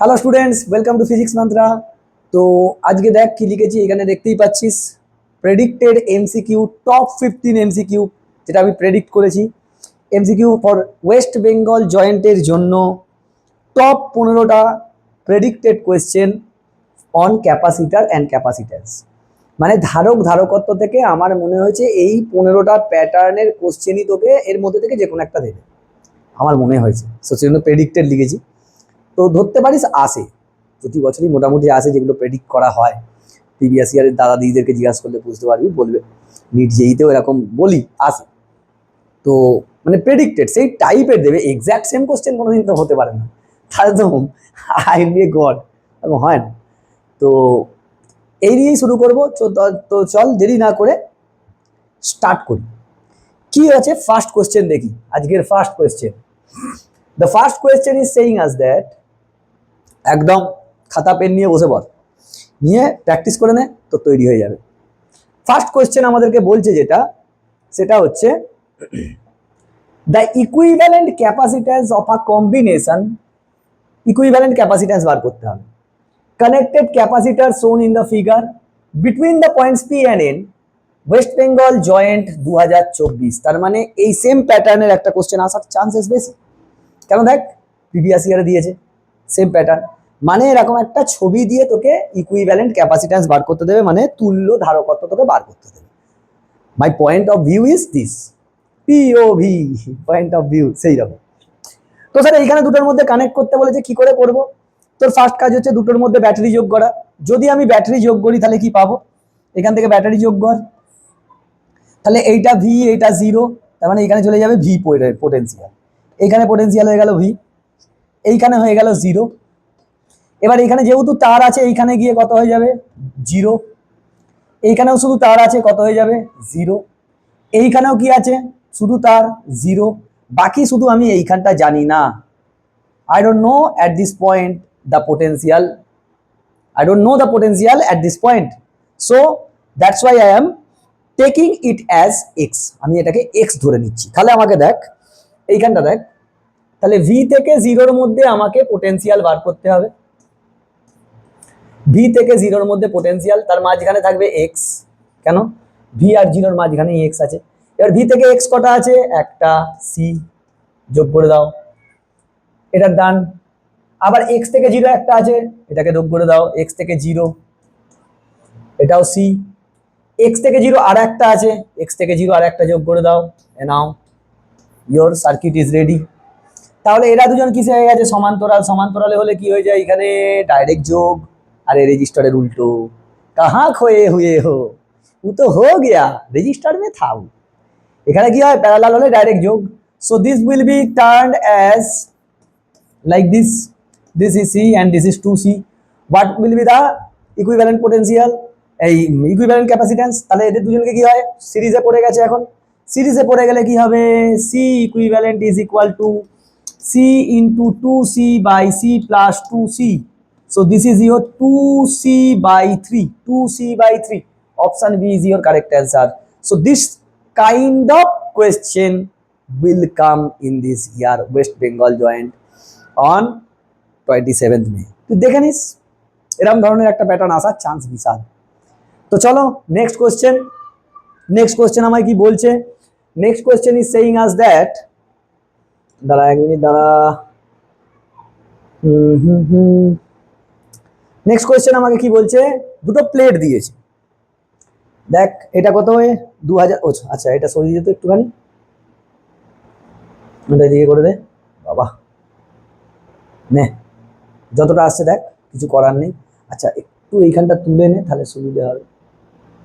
Hello students, welcome to physics mantra. তো আজকে দেখ কি লিখেছি, এখানে দেখতেই পাচ্ছিস প্রেডিক্টেড এমসিকিউ টপ 15 এমসিকিউ, যেটা আমি প্রেডিক্ট করেছি। এমসিকিউ ফর ওয়েস্ট বেঙ্গল জয়েন্টের জন্য টপ 15টা predicted question on capacitor and capacitance. মানে ধারক ধারকত্ব থেকে আমার মনে হয়েছে এই 15টা প্যাটার্নের কোশ্চেনই তোকে এর মধ্যে থেকে যে কোনো একটা দেবে, আমার মনে হয়েছে। সো সেজন্য প্রেডিক্টেড লিখেছি। তো ধরতে পারিস আসে, প্রতি বছরই মোটামুটি আসে, যেগুলো প্রেডিক্ট করা হয়। প্রিভিয়াস ইয়ারের দাদা দিদিদেরকে জিজ্ঞাসা করলে বুঝতে পারবি, বলবে নিট জেইতেও এরকম বলি আসে। তো মানে প্রেডিক্টেড সেই টাইপের দেবে, এক্স্যাক্ট সেম কোশ্চেন কোনোদিন তো হতে পারে না, তাহলে তো আই বি গড, এরকম হয় না। তো এই দিয়েই শুরু করবো। তো চল দেরি না করে স্টার্ট করি। কি আছে ফার্স্ট কোশ্চেন দেখি, আজকের first question. The first question is saying us that, একদম খাতা পেন নিয়ে বসে পড়, নিয়ে প্র্যাকটিস করে নে, তো তৈরি হয়ে যাবে। ফার্স্ট কোয়েশ্চেন আমাদেরকে বলছে যেটা, সেটা হচ্ছে the equivalent capacitance of a combination, equivalent capacitance বার করতে হবে। Connected capacitor shown in the figure between the points P and N, West Bengal joint 2024। তার মানে এই সেম প্যাটার্নের একটা কোশ্চেন আসার চান্সেস বেশি। কেন? দেখ প্রিভিয়াস ইয়ারে দিয়েছে সেম প্যাটার্ন, মানে এরকম একটা ছবি দিয়ে তোকে ইকুইভ্যালেন্ট ক্যাপাসিট্যান্স বার করতে দেবে, মানে তুল্য ধারকত্ব তোকে বার করতে দেবে। My point of view is this, POV point of view সেই রকম। তো স্যার এইখানে দুটোর মধ্যে কানেক্ট করতে বলেছে, কি করে করব? তোর ফার্স্ট কাজ হচ্ছে দুটোর মধ্যে ব্যাটারি যোগ করা। যদি আমি ব্যাটারি যোগ করি তাহলে কি পাবো? এখান থেকে ব্যাটারি যোগ কর, তাহলে এইটা ভি, এইটা জিরো, তার মানে এখানে চলে যাবে ভি পোটেন্সিয়াল, এইখানে পোটেন্সিয়াল হয়ে গেল ভি, এইখানে হয়ে গেল জিরো। এবার এখানে যেহেতু তার আছে, এইখানে গিয়ে কত হয়ে যাবে? জিরো। এইখানেও শুধু তার আছে, কত হয়ে যাবে? জিরো। এইখানেও কি আছে? শুধু তার, জিরো। বাকি শুধু আমি এইখানটা জানি না, I don't know at this point the potential, I don't know the potential at this point, so that's why I am taking it as x, আমি এটাকে x ধরে নিচ্ছি। তাহলে আমাকে দেখ এইখানটা দেখ, তাহলে v থেকে জিরোর মধ্যে আমাকে পোটেনশিয়াল বার করতে হবে। ভি থেকে জিরোর মধ্যে পোটেনশিয়াল, তার মাঝখানে থাকবে এক্স। কেন? ভি আর জিরোর মাঝখানে এক্স আছে। এবার ভি থেকে এক্স কটা আছে? একটা, সি, যোগ করে দাও, এটার ডান। আবার এক্স থেকে জিরো একটা আছে, এটাকে যোগ করে দাও, এক্স থেকে জিরো, এটাও সি। এক্স থেকে জিরো আর একটা আছে, এক্স থেকে জিরো আর একটা যোগ করে দাও, নাও ইয়োর সার্কিট ইজ রেডি। তাহলে এরা দুজন কিসে হয়ে গেছে? সমান্তরাল। সমান্তরালে হলে কি হয়ে যায়? এখানে ডাইরেক্ট যোগ, আর এই রেজিস্টারের উল্টো। কাহা খোয়ে হুয়ে হো, ও তো হো গিয়া রেজিস্টার মে था। এখানে কি হয়? প্যারালাল হলে ডাইরেক্ট যোগ। So this will be turned as like this, this is C and this is 2c। What will be the equivalent potential, এই ইকুইভ্যালেন্ট ক্যাপাসিট্যান্স। তাহলে এদের দুজনকে কি হয়? সিরিজে পড়ে গেছে। এখন সিরিজে পড়ে গেলে কি হবে? C equivalent is equal to c into 2c by c plus 2c. So this is your 2c by 3. 2c by 3. Option B is your correct answer. So this kind of question will come in this year West Bengal joint on 27th May. তো দেখে নিস এরকম ধরনের একটা pattern আসার chance বিশাল। তো চলো next question. Next question আমায় কি বলছে? Next question is saying us that, দাঁড়া এক মিনিট দাঁড়া, নেক্সট কোয়েশ্চেন আমাকে কি বলছে? দুটো প্লেট দিয়েছে। দেখ এটা কত হয়ে 2000, আচ্ছা এটা সরিয়ে যেত একটুখানি, এটা দিকে করে দে বাবা, নে যতটা আসছে দেখ, কিছু করার নেই। আচ্ছা একটু এইখানটা তুলে নে, তাহলে সুবিধা হবে,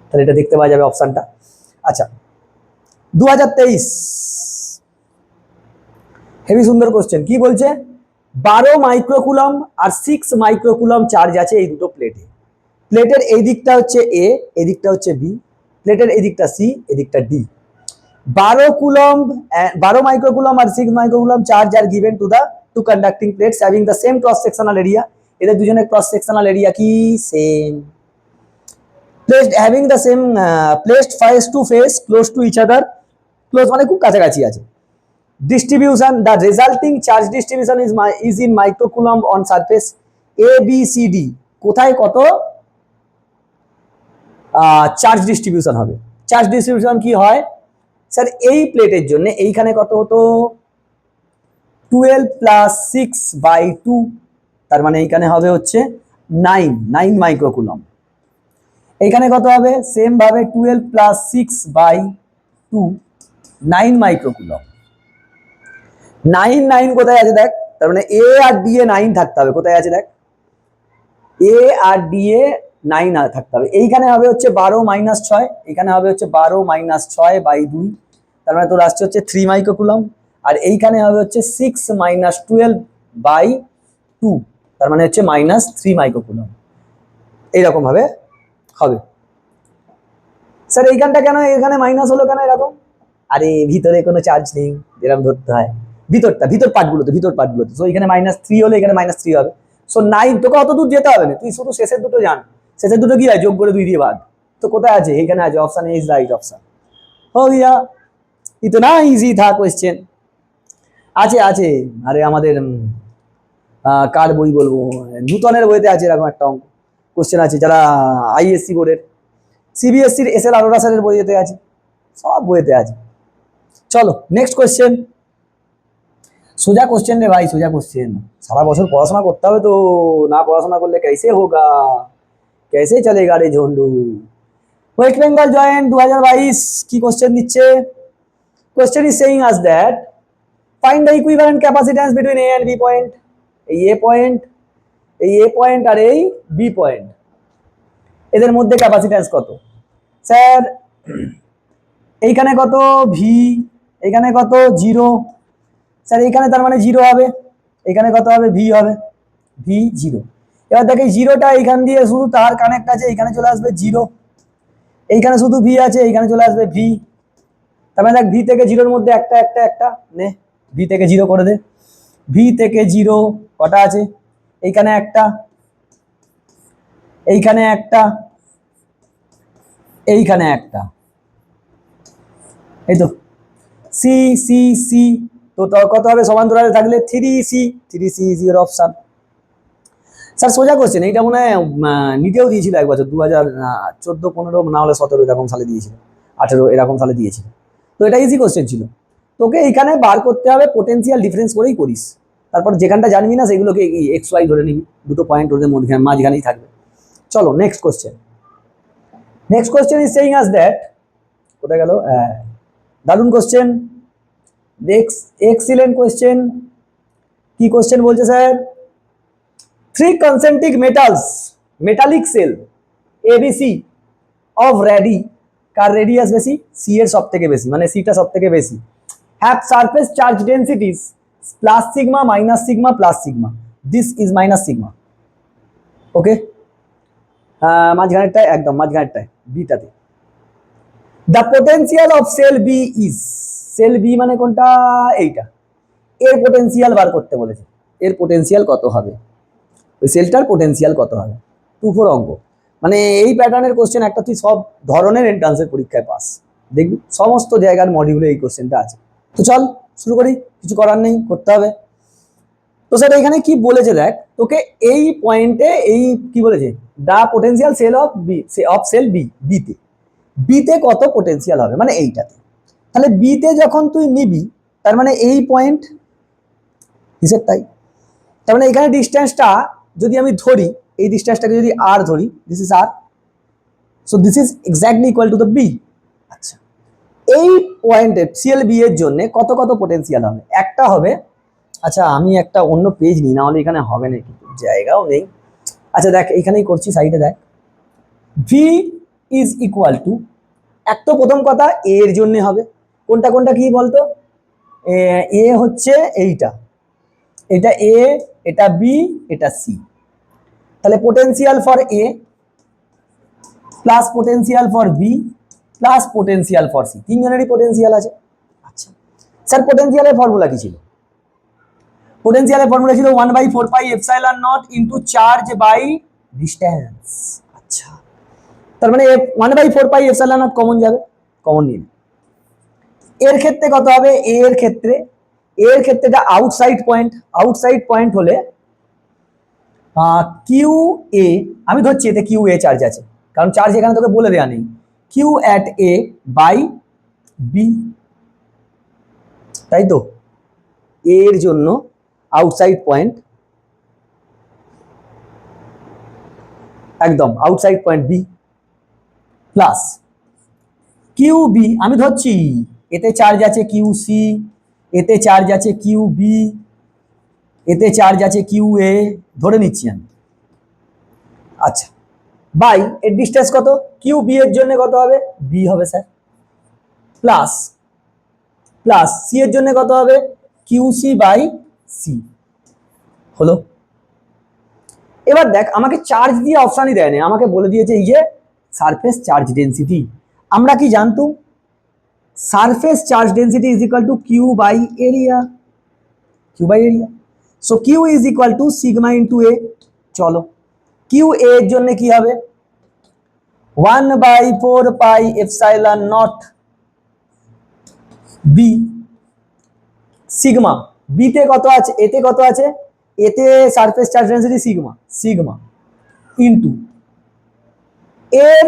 তাহলে এটা দেখতে পাওয়া যাবে অপশানটা। আচ্ছা 2023, হেভি সুন্দর কোশ্চেন। কি বলছে? 12 মাইক্রোকুলম আর 6 মাইক্রোকুলম চার্জ আছে এই দুটো প্লেটে। প্লেটের এই দিকটা হচ্ছে এ, এই দিকটা হচ্ছে বি, প্লেটের এই দিকটা সি, এই দিকটা ডি। 12 মাইক্রোকুলম আর 6 মাইক্রোকুলম চার্জ আর given to the two conducting plates having the same cross sectional area. এদের দুজনের ক্রস সেকশনাল এরিয়া কি? Same. Placed having the same, placed face to face close to each other, close মানে খুব কাছাকাছি আছে। Distribution, the resulting charge distribution is in microcoulomb on surface. A B C D কোথায় কত charge distribution হবে। Charge distribution কি হয় sir, এই প্লেটের জন্য এইখানে কত হতো 12 প্লাস 6/2, তার মানে এইখানে হবে হচ্ছে 9 মাইক্রোকুলম। এইখানে কত হবে সেম ভাবে 12 প্লাস 6/2 9 মাইক্রোকুলম। 9 কোথায় আছে দেখ, তার মানে এ আর ডি এ 9 থাকতে হবে। কোথায় আছে দেখ, এ আর ডি এ 9 থাকতে হবে। এইখানে হবে হচ্ছে 12 মাইনাস 6, এখানে হবে হচ্ছে 12 মাইনাস 6/2, তার মানে তোর আসছে হচ্ছে 3 মাইক্রোকুলম। আর এইখানে হবে হচ্ছে 6 মাইনাস 12/2, তার মানে হচ্ছে -3 মাইক্রোকুলম। এইরকম ভাবে হবে। স্যার এইখানটা কেন এখানে মাইনাস হলো কেন এরকম? আরে ভিতরে কোনো চার্জ নেই, এরকম ধরতে হয়। ভিতর পার্টগুলোতে সো এখানে -3 হলে এখানে -3 হবে। সো 9, তোকে অত দূর যেতে হবে না, তুই শুধু শেষের দুটো জান। শেষের দুটো কি হয়, যোগ করে 2 দিয়ে ভাগ। তো কোথায় আছে, এখানে আছে, option A is right option. हो गया, इतना इजी था क्वेश्चन। আছে আছে, আরে আমাদের কার বই বলবো, নূতনের বইতে আছে এরকম একটা অঙ্ক কোশ্চেন আছে, যারা আইএসসি বোর্ডের, সিবিএসসির এসএল আরোরা স্যারের বইতে আছে, সব বইতে আছে। চলো নেক্সট কোশ্চেন। সোজা কোশ্চেন রে ভাই, সোজা কোশ্চেন। সারা বছর পড়াশোনা করতে হবে তো, না পড়াশোনা করলে कैसे होगा, कैसे चलेगा রে ঝন্ডু। ওয়েস্ট বেঙ্গল জয়েন্ট 2022 কি কোশ্চেন দিচ্ছে? Question is saying us that find the equivalent capacitance between A and B point. এই এ পয়েন্ট আর এই বি পয়েন্ট, এদের মধ্যে ক্যাপাসিট্যান্স কত? স্যার এইখানে কত ভি, এইখানে কত 0, স্যার এইখানে তার মানে 0 হবে, এখানে কত হবে ভি হবে, ভি 0। এবার দেখে জিরোটা এইখান দিয়ে শুধু তার কানেক্ট আছে, এইখানে চলে আসবে 0, এইখানে শুধু ভি আছে, এইখানে চলে আসবে ভি। তার মানে দেখ ভি থেকে 0-র মধ্যে একটা নে, ভি থেকে 0 করে দে। ভি থেকে 0 কটা আছে, এইখানে একটা, এইখানে একটা, এইখানে একটা, এই তো সি সি সি। তো কত হবে সমান্তরালে থাকলে 3C, 3C is your option. Sir সোজা কোশ্চেন, এইটা মনে হয় নিটেও দিয়েছিল এক বছর, 2014-15 না হলে 17 এরকম সালে দিয়েছিল, 18 এরকম সালে দিয়েছিল। তো এটা ইজি কোশ্চেন ছিল। তোকে এইখানে বার করতে হবে, পোটেনশিয়াল ডিফারেন্স করেই করিস। তারপর যেখানটা জানবি না সেগুলোকে এক্স ওয়াই ধরে নিবি, দুটো পয়েন্ট ওদের মধ্যে মাঝখানেই থাকবে। চলো next question. Next question is saying us that, কোথায় গেল, দারুণ কোশ্চেন, এক্সিলেন্ট কোশ্চেন। কি কোশ্চেন বলছে sir? 3 concentric metallic cell ABC of radii, car radius বেশি, সি এর সব থেকে বেশি, মানে সিটা সব থেকে বেশি, have surface charge densities plus sigma minus sigma plus sigma, this is minus sigma, okay. মাঝখানেরটায়, একদম মাঝখানেরটায় বিটাতে। The potential of cell B is, cell B মানে কোনটা, এইটা, এর পোটেনশিয়াল বার করতে বলেছে। এর পোটেনশিয়াল কত হবে, ওই সেলটার পোটেনশিয়াল কত হবে। 2-4 অঙ্ক, মানে এই প্যাটার্নের কোশ্চেন একটা তুই সব ধরনের এন্ট্রান্সের পরীক্ষায় পাস, দেখবি সমস্ত জায়গার মডিউলে এই কোশ্চেনটা আছে। তো চল শুরু করি, কিছু করার নেই, করতে হবে। তো স্যার এখানে কি বলেছে দেখ, তোকে এই পয়েন্টে এই কি বলেছে, the potential cell of B, of cell B, বিতে কত পোটেনশিয়াল হবে, মানে এইটাতে। তাহলে বিতে যখন তুই নিবি, তার মানে এই পয়েন্ট হিসেব তাই। তার মানে এখানে ডিস্টেন্সটা যদি আমি ধরি, এই ডিস্টেন্সটাকে যদি আর ধরি, this is R, so this is exactly equal to the B. আচ্ছা, এই পয়েন্টে সিএল বি এর জন্য কত কত পোটেনশিয়াল হবে, একটা হবে, আচ্ছা আমি একটা অন্য পেজ নিই, না হলে এখানে হবে না, কিন্তু জায়গাও নেই। আচ্ছা দেখ এইখানেই করছি, সাইডে দেখ, ভি ইজ ইকুয়াল টু, এক তো প্রথম কথা এ এর জন্য হবে, কোনটা কোনটা কি বলতো, এ হচ্ছে এইটা, এটা এ, এটা বি, এটা সি। তাহলে potential for A plus potential for B plus potential for C, তিনজনেরই পোটেনশিয়াল আছে। আচ্ছা স্যার পোটেনশিয়ালের ফর্মুলা কি ছিল? পোটেনশিয়ালের ফর্মুলা ছিল 1/4 pi epsilon naught into charge by distance. আচ্ছা, তার মানে 1/4 পাই এপসাইলন নট কমন যাবে, কমন নিন। এর ক্ষেত্রে কত হবে, এর ক্ষেত্রে এটা আউটসাইড পয়েন্ট হলে কিউ এ, আমি ধরছি এতে কিউ এ চার্জ আছে, কারণ চার্জ এখানে তোকে বলে দেওয়া নেই। Q at A by B, তাই তো, এর জন্য আউটসাইড পয়েন্ট, একদম outside point B, plus Q B, আমি ধরছি এতে চার্জ আছে কিউ সি, এতে চার্জ আছে কিউ বি, এতে চার্জ আছে কিউ এ, ধরে নিচ্ছি আমি। আচ্ছা, বাই এর ডিস্টেন্স কত, কিউ বি এর জন্য কত হবে, বি হবে স্যার, প্লাস প্লাস সি এর জন্য কত হবে, কিউ সি বাই সি, হলো। এবার দেখ, আমাকে চার্জ দিয়ে অপশানই দেয়নি, আমাকে বলে দিয়েছে এই যে সারফেস চার্জ ডেন্সিটি। আমরা কি জানতো, surface charge density is equal to Q by area, Q by area. So Q is equal to sigma into A. চলো, কিউ এ এর জন্য কি হবে, 1/4 এপসাইলন নট বি, সিগমা বিতে কত আছে, এতে কত আছে, এতে surface charge density sigma, sigma into এর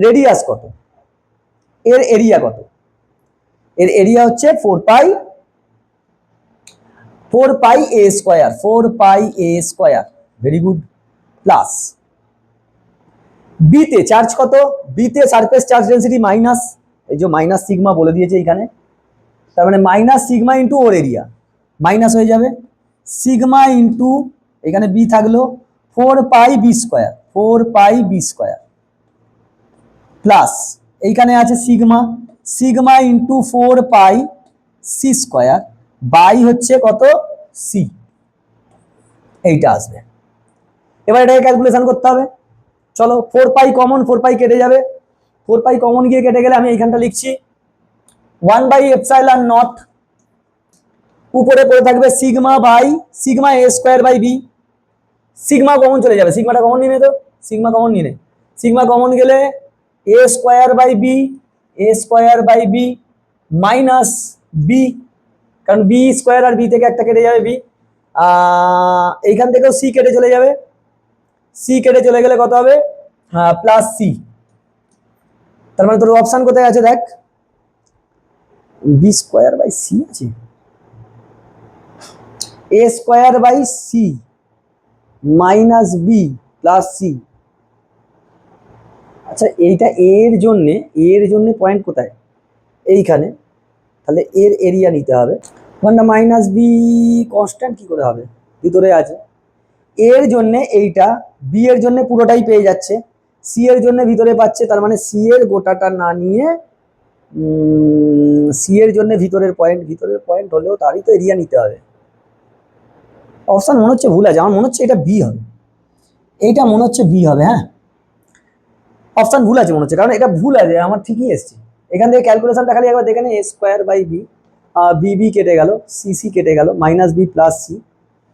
রেডিয়াস কত, এর এরিয়া কত, এর এরিয়া হচ্ছে 4 পাই এ স্কোয়ার, 4 পাই এ স্কোয়ার, ভেরি গুড, প্লাস বিতে চার্জ কত, বিতে সারফেস চার্জ ডেন্সিটি মাইনাস, এই যে মাইনাস সিগমা বলে দিয়েছে এখানে, তার মানে মাইনাস সিগমা ইন্টু ওর এরিয়া, মাইনাস হয়ে যাবে সিগমা ইন্টু, এখানে বি থাকলো 4 pi B square, 4 pi B square, plus এইখানে আছে sigma, sigma into 4 pi C square by হচ্ছে কত, সি, এইটা আসবে। এবার এটাকে ক্যালকুলেশন করতে হবে। চলো, 4 পাই কমন, 4 পাই কেটে যাবে, 4 পাই কমন গিয়ে কেটে গেলে আমি এইখানটা লিখছি 1/এপসাইলন নট, উপরে পড়ে থাকবে sigma by sigma A square by B, sigma common চলে যাবে, সিগমাটা কমন নিয়ে নে তো, সিগমা কমন নিয়ে নে, সিগমা কমন গেলে A square by B, A square by B minus B, কারণ বি স্কোয়ার আর বি থেকে একটা কেটে যাবে বি, এইখান থেকেও সি কেটে চলে যাবে, সি কেটে চলে গেলে কত হবে, প্লাস সি, তার মানে তোর অপশন কোথায় আছে দেখ, বি স্কোয়ার বাই সি আছে, A square by C minus B plus C. আচ্ছা, এইটা এর জন্য পয়েন্ট কোথায়, এইখানে, তাহলে এর এরিয়া নিতে হবে, ওয়ানটা মাইনাস বি কনস্ট্যান্ট কি করে হবে, ভিতরে আছে, এর জন্য এইটা, বি এর জন্য পুরোটাই পেয়ে যাচ্ছে, সি এর জন্য ভিতরে পাচ্ছে, তার মানে সি এর গোটাটা না নিয়ে সি এর জন্য ভিতরের পয়েন্ট হলেও তারই তো এরিয়া নিতে হবে। অপশন মনে হচ্ছে ভুল আছে, আমার মনে হচ্ছে এটা বি হবে, এইটা মনে হচ্ছে বি হবে, হ্যাঁ অপশন ভুল আছে মনে হচ্ছে, কারণ এটা ভুল আছে, আমার ঠিকই এসছে, এখান থেকে ক্যালকুলেশনটা খালি একবার দেখে নে, A square by B, B B কেটে গেল, সি সি কেটে গেল, মাইনাস বি প্লাস সি,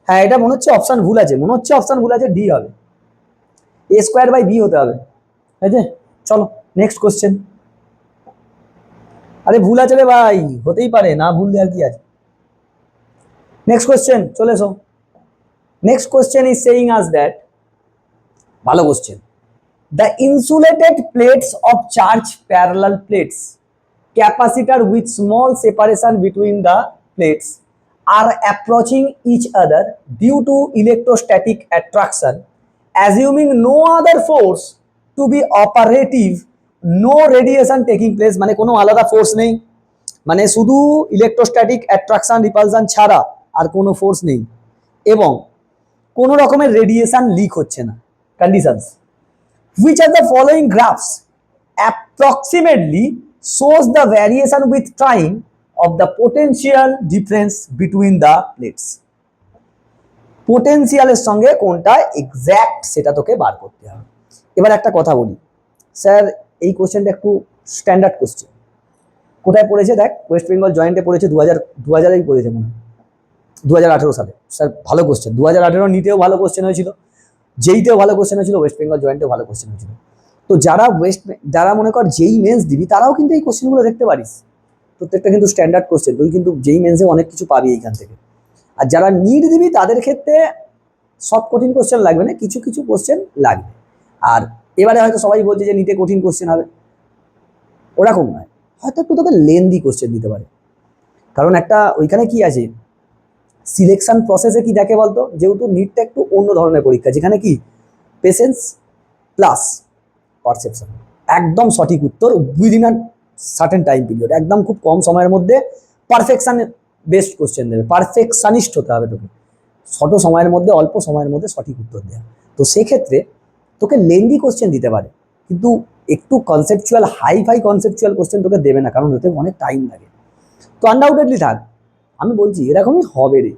হ্যাঁ এটা মনে হচ্ছে অপশন ভুল আছে, মনে হচ্ছে অপশন ভুল আছে, ডি হবে, এ স্কোয়ার বাই বি হতে হবে, ঠিক আছে। চলো নেক্সট কোশ্চেন, আরে ভুল আছে রে ভাই, হতেই পারে, না ভুল দেওয়ার কি আছে। নেক্সট কোশ্চেন চলে এসো, next question is saying us that, ভালো question, the insulated plates of charge parallel plates capacitor with small separation between the plates are approaching each other due to electrostatic attraction, assuming no other force to be operative, no radiation taking place, মানে কোনো আলাদা force নেই, মানে শুধু electrostatic attraction repulsion ছাড়া আর কোনো force নেই, এবং কোনো রকমের রেডিয়েশন লিক হচ্ছে না, conditions. Which are the following graphs approximately shows the variation with time of the potential difference between the plates? পোটেনশিয়ালের সঙ্গে কোনটা এক্স্যাক্ট সেটা তোকে বার করতে হবে। এবার একটা কথা বলি স্যার, এই কোশ্চেনটা একটু স্ট্যান্ডার্ড কোশ্চেন, কোথায় পড়েছে দেখ, ওয়েস্ট বেঙ্গল জয়েন্টে পড়েছে, 2000 পড়েছে মনে হয়, 2018 সালে, স্যার ভালো কোশ্চেন, 2018 নিতেও ভালো কোশ্চেন হয়েছিল, যেইতেও ভালো কোশ্চেন হয়েছিল, ওয়েস্ট বেঙ্গল জয়েন্টেও ভালো কোশ্চেন হয়েছিল। তো যারা মনে কর যেই মেন্স দিবি তারাও কিন্তু এই কোশ্চেনগুলো দেখতে পারিস, প্রত্যেকটা কিন্তু স্ট্যান্ডার্ড কোশ্চেন, তুই কিন্তু যেই মেন্সে অনেক কিছু পাবি এইখান থেকে। আর যারা নিট দিবি তাদের ক্ষেত্রে সব কঠিন কোশ্চেন লাগবে না, কিছু কিছু কোশ্চেন লাগবে। আর এবারে হয়তো সবাই বলছে যে নিটে কঠিন কোশ্চেন হবে, ওরকম নয়, হয়তো একটু তোকে লেন্দি কোশ্চেন দিতে পারে। কারণ একটা ওইখানে কি আছে, সিলেকশন প্রসেসে কি দেখে বলতো, যেহেতু নিটটা একটু অন্য ধরনের পরীক্ষা, যেখানে কি পেশেন্স প্লাস পারসেপশন, একদম সঠিক উত্তর within a certain time period, একদম খুব কম সময়ের মধ্যে পারফেকশন বেস্ট কোশ্চেন দেবে, পারফেকশনিস্ট হতে হবে তোকে, ছোট সময়ের মধ্যে অল্প সময়ের মধ্যে সঠিক উত্তর দেওয়া। তো সেক্ষেত্রে তোকে লেন্দি কোশ্চেন দিতে পারে, কিন্তু একটু conceptual hi-fi conceptual question তোকে দেবে না, কারণ ওতে অনেক টাইম লাগে। তো আনডাউটেডলি থাক, আমি বলছি এরকমই হবে রে,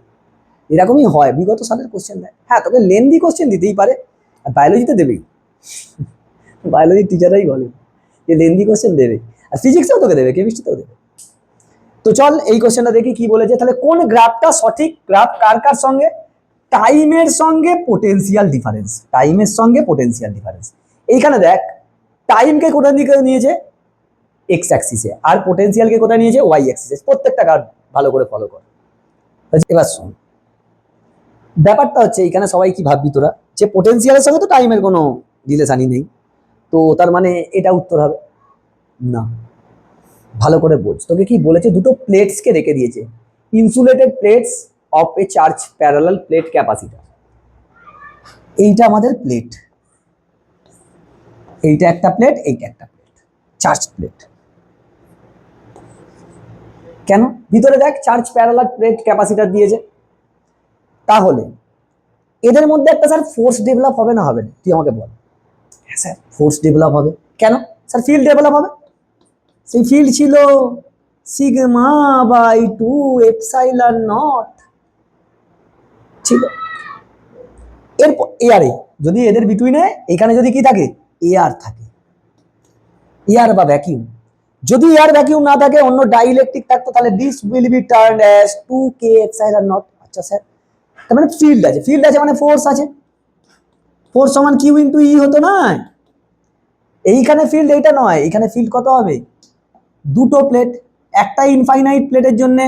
এরকমই হয়, বিগত সালের কোশ্চেন দেয়। হ্যাঁ, তোকে লেন্দি কোশ্চেন দিতেই পারে, আর বায়োলজিতে দেবেই, বায়োলজির টিচাররাই বলে যে লেন্দি কোশ্চেন দেবে, আর ফিজিক্সেও তোকে দেবে, কেমিস্ট্রিতেও দেবে। তো চল এই কোশ্চেনটা দেখি কি বলেছে। তাহলে কোন গ্রাফটা সঠিক গ্রাফ, কার কার সঙ্গে, টাইমের সঙ্গে পোটেনশিয়াল ডিফারেন্স, টাইমের সঙ্গে পোটেনশিয়াল ডিফারেন্স। এইখানে দেখ টাইমকে কোথার দিকে নিয়েছে, এক্স অ্যাক্সিসে, আর পোটেনশিয়ালকে কোথায় নিয়েছে, ওয়াই অ্যাক্সিসে। প্রত্যেকটা গ্রাফ ভালো করে ফলো কর। এবার শোন, ব্যাপারটা হচ্ছে এইখানে সবাই কি ভাববি তোরা, যে পোটেনশিয়ালের সঙ্গে তো টাইমের কোনো রিলেশনই নেই, তো তার মানে এটা উত্তর হবে না। ভালো করে বোঝ, তোকে কি বলেছে, দুটো প্লেটসকে রেখে দিয়েছে, insulated plates of A charge parallel plate capacitor. এইটা আমাদের প্লেট, এইটা একটা প্লেট, এইটা একটা প্লেট, চার্জ প্লেট। কেন, ভিতরে দেখ চার্জ প্যারালাল প্লেট ক্যাপাসিটর দিয়েছে, তাহলে এদের মধ্যে একটা স্যার ফোর্স ডেভেলপ হবে না হবে না, তুই আমাকে বল। হ্যাঁ স্যার, ফোর্স ডেভেলপ হবে। কেন স্যার, ফিল্ড ডেভেলপ হবে, সেই ফিল্ড ছিল সিগমা বাই 2 এপসাইলন নট ছিল। এরপর এয়ারে, যদি এদের বিটুইনে এখানে যদি কি থাকে, এয়ার থাকে, এয়ার বা ভ্যাকিউম, যদি এয়ার ভ্যাকিউম না থাকে, অন্য ডাইইলেকট্রিক থাকতো, তাহলে this will be turned as 2k epsilon not. আচ্ছা স্যার, তার মানে ফিল্ড আছে, ফিল্ড আছে মানে ফোর্স আছে, ফোর্স সমান কিউ ইন্টু ই হতো না, এইখানে ফিল্ড এইটা নয়, এইখানে ফিল্ড কত হবে, দুটো প্লেট, একটা ইনফাইনাইট প্লেটের জন্য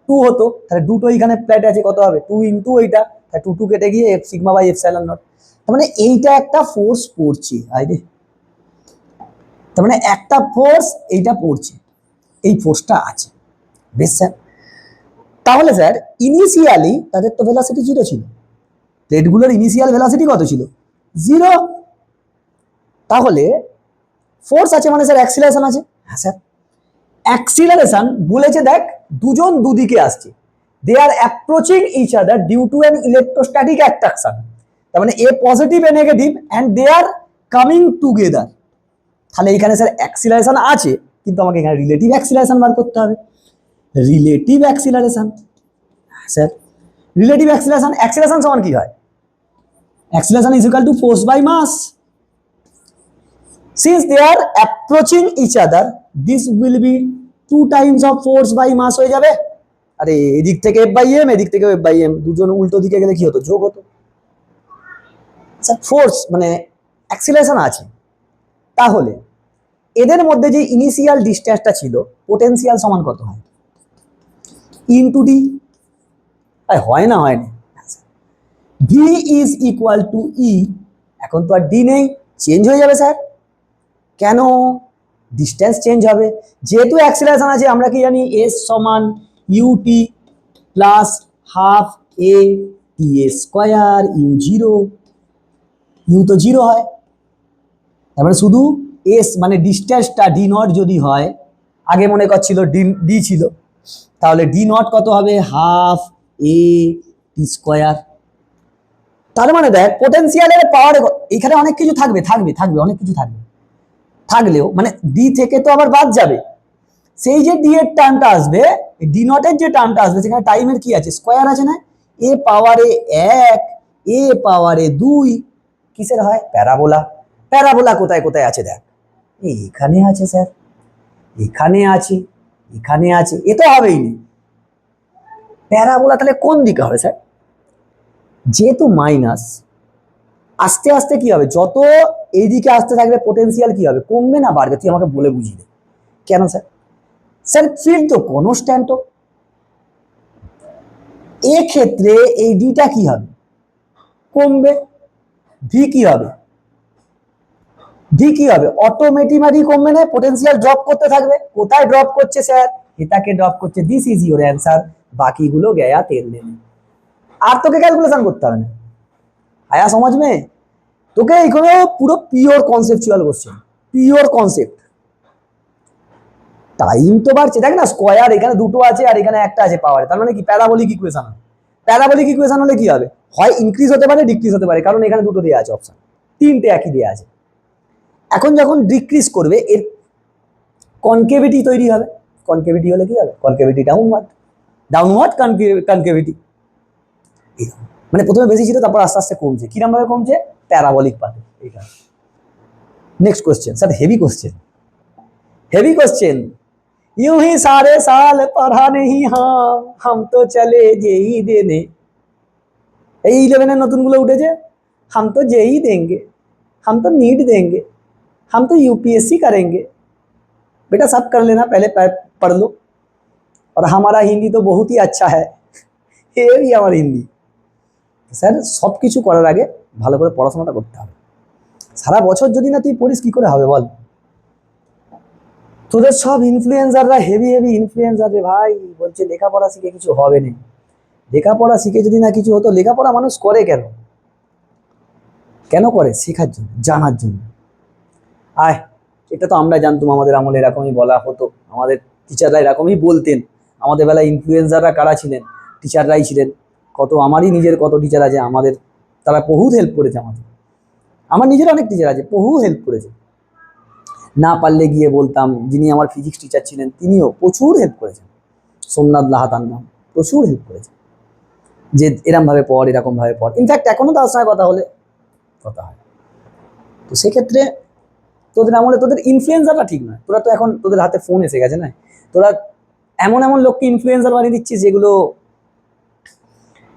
2 হতো, তাহলে দুটো এখানে প্লেট আছে, কত হবে 2 ইন্টু এইটা, তাহলে 2 2 কেটে গিয়ে F sigma by epsilon naught. তার মানে এইটা একটা ফোর্স পড়ছে, আইরে, তার মানে একটা ফোর্স এইটা পড়ছে, এই ফোর্সটা আছে। বেশ স্যার, তাহলে স্যার ইনিশিয়ালি তাদের তো ভেলোসিটি 0 ছিল, প্লেটগুলোর ইনিশিয়াল ভেলোসিটি কত ছিল, 0। তাহলে ফোর্স আছে মানে স্যার অ্যাক্সিলারেশন আছে। হ্যাঁ স্যার, অ্যাক্সিলারেশন বলেছে, দেখ দুজন দুদিকে আসছে, they are approaching each other due to an electrostatic attraction, তার মানে A positive A negative and they are coming together. তাহলে এখানে স্যার অ্যাক্সিলারেশন আছে, কিন্তু আমাকে এখানে রিলেটিভ অ্যাক্সিলারেশন বার করতে হবে, relative acceleration. Sir relative acceleration, acceleration সমান কি হয়, acceleration is equal to force by mass. Since they are approaching each other, this will be 2 times of force by mass হয়ে যাবে। আরে এদিক থেকে F by m, এদিক থেকে F by m, দুজন উল্টো দিকে গেলে কি হতো, যোগ হতো। স্যার ফোর্স মানে অ্যাক্সিলারেশন আছে, তাহলে এদের মধ্যে যে ইনিশিয়াল ডিসটেন্সটা ছিল, পোটেনশিয়াল সমান কত হয়, ইনটু ডি। হয় না, হয় না, ভি ইজ ইকুয়াল টু ই, এখন তো আর ডি নেই, চেঞ্জ হয়ে যাবে স্যার। কেন, ডিস্টেন্স চেঞ্জ হবে, যেহেতু অ্যাক্সিলারেশন আছে, আমরা কি জানি এস সমান U T plus half A T A square U zero, U তো জিরো হয়, তারপরে শুধু এস মানে ডিস্টেন্সটা ডি নট যদি হয়, আগে মনে করছিল ডি ছিল, তাহলে ডি নট কত হবে, হাফ এ টি স্কোয়ার। তার মানে দেখ পোটেনশিয়ালের পাওয়ার, এখানে অনেক কিছু থাকবে থাকবে থাকবে অনেক কিছু থাকবে, থাকলেও মানে ডি থেকে তো আবার বাদ যাবে, সেই যে ডি এর টার্মটা আসবে, ডি নটের যে টার্মটা আসবে, সেখানে টাইমের কি আছে, স্কোয়ার আছে না, এ পাওয়ারে 1 এ পাওয়ারে 2 কিসের হয়, প্যারাবোলা। প্যারাবোলা কোথায় কোথায় আছে দেখ, এখানে আছে স্যার, এখানে আছে, এখানে আছে, এ তো হবেই না। প্যারাবোলা তাহলে কোন দিকে হবে স্যার, যেহেতু মাইনাস, আস্তে আস্তে কি হবে, যত এইদিকে আসতে থাকবে পোটেনশিয়াল কি হবে, কমবে না বাড়বে, তুই আমাকে বলে বুঝিয়ে দে। কেন স্যার, স্যার ফিল্ড তো কনস্ট্যান্ট, এক্ষেত্রে এই ডিটা কি হবে, কমবে, ভি কি হবে, ভি কি হবে, অটোমেটিক্যালি কমবে না, পোটেনশিয়াল ড্রপ করতে থাকবে। কোথায় ড্রপ করছে স্যার, এটাকে ড্রপ করছে, দিস ইজ ইউর অ্যান্সার, বাকিগুলো গয়া তেল নেবে। আর তোকে ক্যালকুলেশন করতে হবে না, আয়া সমাজ মে, তোকে এখানে পুরো pure conceptual question, pure concept. Time তো বাড়ছে, দেখ না স্কয়ার এখানে দুটো আছে আর এখানে একটা আছে পাওয়ারে, তার মানে কি প্যারাবোলিক ইকুয়েশন। প্যারাবোলিক ইকুয়েশন হলে কি হবে, হয় ইনক্রিজ হতে পারে ডিক্রিজ হতে পারে, কারণ এখানে দুটো দেওয়া আছে অপশন, তিনটে একই দেওয়া আছে। এখন যখন ডিক্রিজ করবে এর কনকেভিটি তৈরি হবে, কনকেভিটি হলে কি হবে, কনকেভিটি ডাউনওয়ার্ড, ডাউনওয়ার্ড কনকেভিটি। মানে প্রথমে বেশি ছিল তারপর আস্তে আস্তে কমছে, কিরকম ভাবে কমছে, প্যারাবোলিক পাতে। এইটা next question sir, heavy question, heavy question. यूं ही सारे साल पढ़ा नहीं हाँ हम तो चले जेई देने, এই 11 এর নতুন গুলো উঠেছে, हम तो जेई देंगे, हम तो नीट देंगे, हम तो यूपीएससी करेंगे। बेटा सब कर लेना, पहले पढ़ लो। और हमारा हिंदी तो बहुत ही अच्छा है, ये भी हमारा हिंदी। স্যার সব কিছু করার আগে ভালো করে পড়াশোনাটা করতে হবে। সারা বছর যদি না তুই পড়িস কি করে হবে বল, তোদের সব ইনফ্লুয়েন্সাররা হেভি হেভি ইনফ্লুয়েন্সার রে ভাই, বলছে লেখাপড়া শিখে কিছু হবে না। লেখাপড়া শিখে যদি না কিছু হতো, লেখাপড়া মানুষ করে কেন, কেন করে, শেখার জন্য, জানার জন্য। আয় এটা তো আমরা জানতাম, আমাদের আমলে এরকমই বলা হতো, আমাদের টিচাররা এরকমই বলতেন। আমাদের বেলায় ইনফ্লুয়েন্সাররা কারা ছিলেন, টিচাররাই ছিলেন। কত আমারই নিজের কত টিচার আছে আমাদের, তারা বহুত হেল্প করেছে আমাদের, আমার নিজের অনেক টিচার আছে বহু হেল্প করেছে। না পারলে গিয়ে বলতাম, যিনি আমার ফিজিক্স টিচার ছিলেন তিনিও প্রচুর হেল্প করেছেন, সোমনাথ লাহাতার নাম, প্রচুর হেল্প করেছে যে এরকম ভাবে পড়, এরকম ভাবে পড়। ইনফ্যাক্ট এখনো তার সঙ্গে কথা হলে কথা হয়। তো সেক্ষেত্রে তোদের আমলে তোদের ইনফ্লুয়েন্সারটা ঠিক নয়, তোরা তো এখন তোদের হাতে ফোন এসে গেছে না, তোরা এমন এমন লোককে ইনফ্লুয়েন্সার বানিয়ে দিচ্ছিস যেগুলো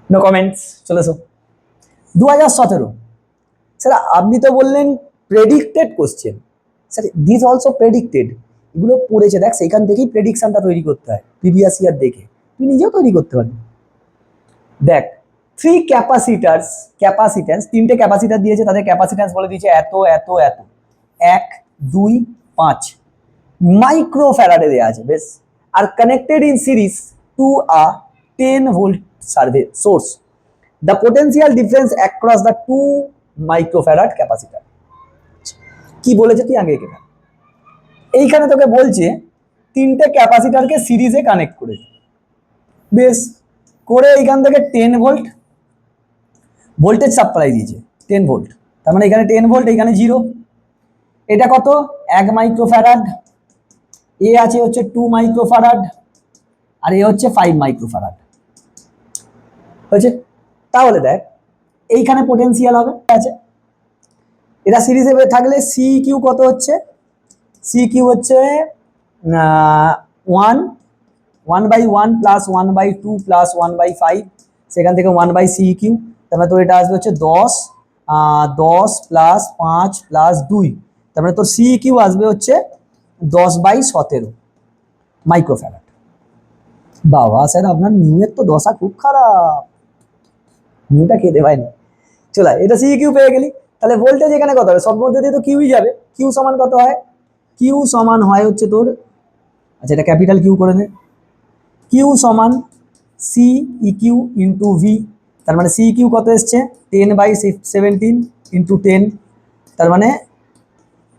নো কমেন্টস। চলেছো 2017, স্যার আপনি তো বললেন predicted question, sir this also predicted, এগুলো পড়েছে দেখ, সেইখান থেকেই প্রেডিকশনটা তৈরি করতে হয়, প্রিভিয়াস ইয়ার দেখে তুই নিজেও তৈরি করতে পারবি। দেখ 3 ক্যাপাসিটার্স, ক্যাপাসিট্যান্স, 3টে ক্যাপাসিটার দিয়েছে, তাদের ক্যাপাসিট্যান্স বলে দিয়েছে এত এত এত, 1 2 5 মাইক্রোফ্যারাডে দেওয়া আছে বেশ, are connected in series to a 10 volt survey source, the potential difference across the 2 microfarad capacitor. কি বলেছে তুই আগে কেটে, এইখানে তোকে বলছে 3টে ক্যাপাসিটারকে সিরিজে কানেক্ট করেছে, বেশ করে এইখান থেকে 10 ভোল্ট ভোল্টেজ সাপ্লাই দিয়েছে, 10 ভোল্ট, তার মানে এখানে 10 ভোল্ট, এখানে 0। এটা কত, 1 মাইক্রোফ্যারাড, এ আছে হচ্ছে 2 মাইক্রোফ্যারাড, আর এ হচ্ছে 5 মাইক্রোফ্যারাড হয়েছে। তাহলে দেখ এইখানে পোটেনশিয়াল হবে আছে, এটা সিরিজে থাকলে সি কিউ কত হচ্ছে, সি কিউ হচ্ছে 1/1 প্লাস 1/2 প্লাস 1/5, সেখান থেকে 1/সি কিউ, তারপরে তোর এটা আসবে হচ্ছে 10 প্লাস 5 প্লাস 2, তারপরে তোর সি কিউ আসবে হচ্ছে 10/17 মাইক্রোফ্যারাড। বাবা স্যার আপনার নিউয়ের তো দশা খুব খারাপ, নিউটা খেতে পাইনি। চলে এটা সি কিউ পেয়ে গেলি, তাহলে ভোল্টেজ এখানে কত হবে, সব মধ্যে দিয়ে তো কিউই যাবে, কিউ সমান কত হয়, কিউ সমান হয় হচ্ছে তোর, আচ্ছা এটা ক্যাপিটাল কিউ করে নে, কিউ সমান C E Q into V, তার মানে সি কিউ কত এসছে 10/17 ইন্টু 10, তার মানে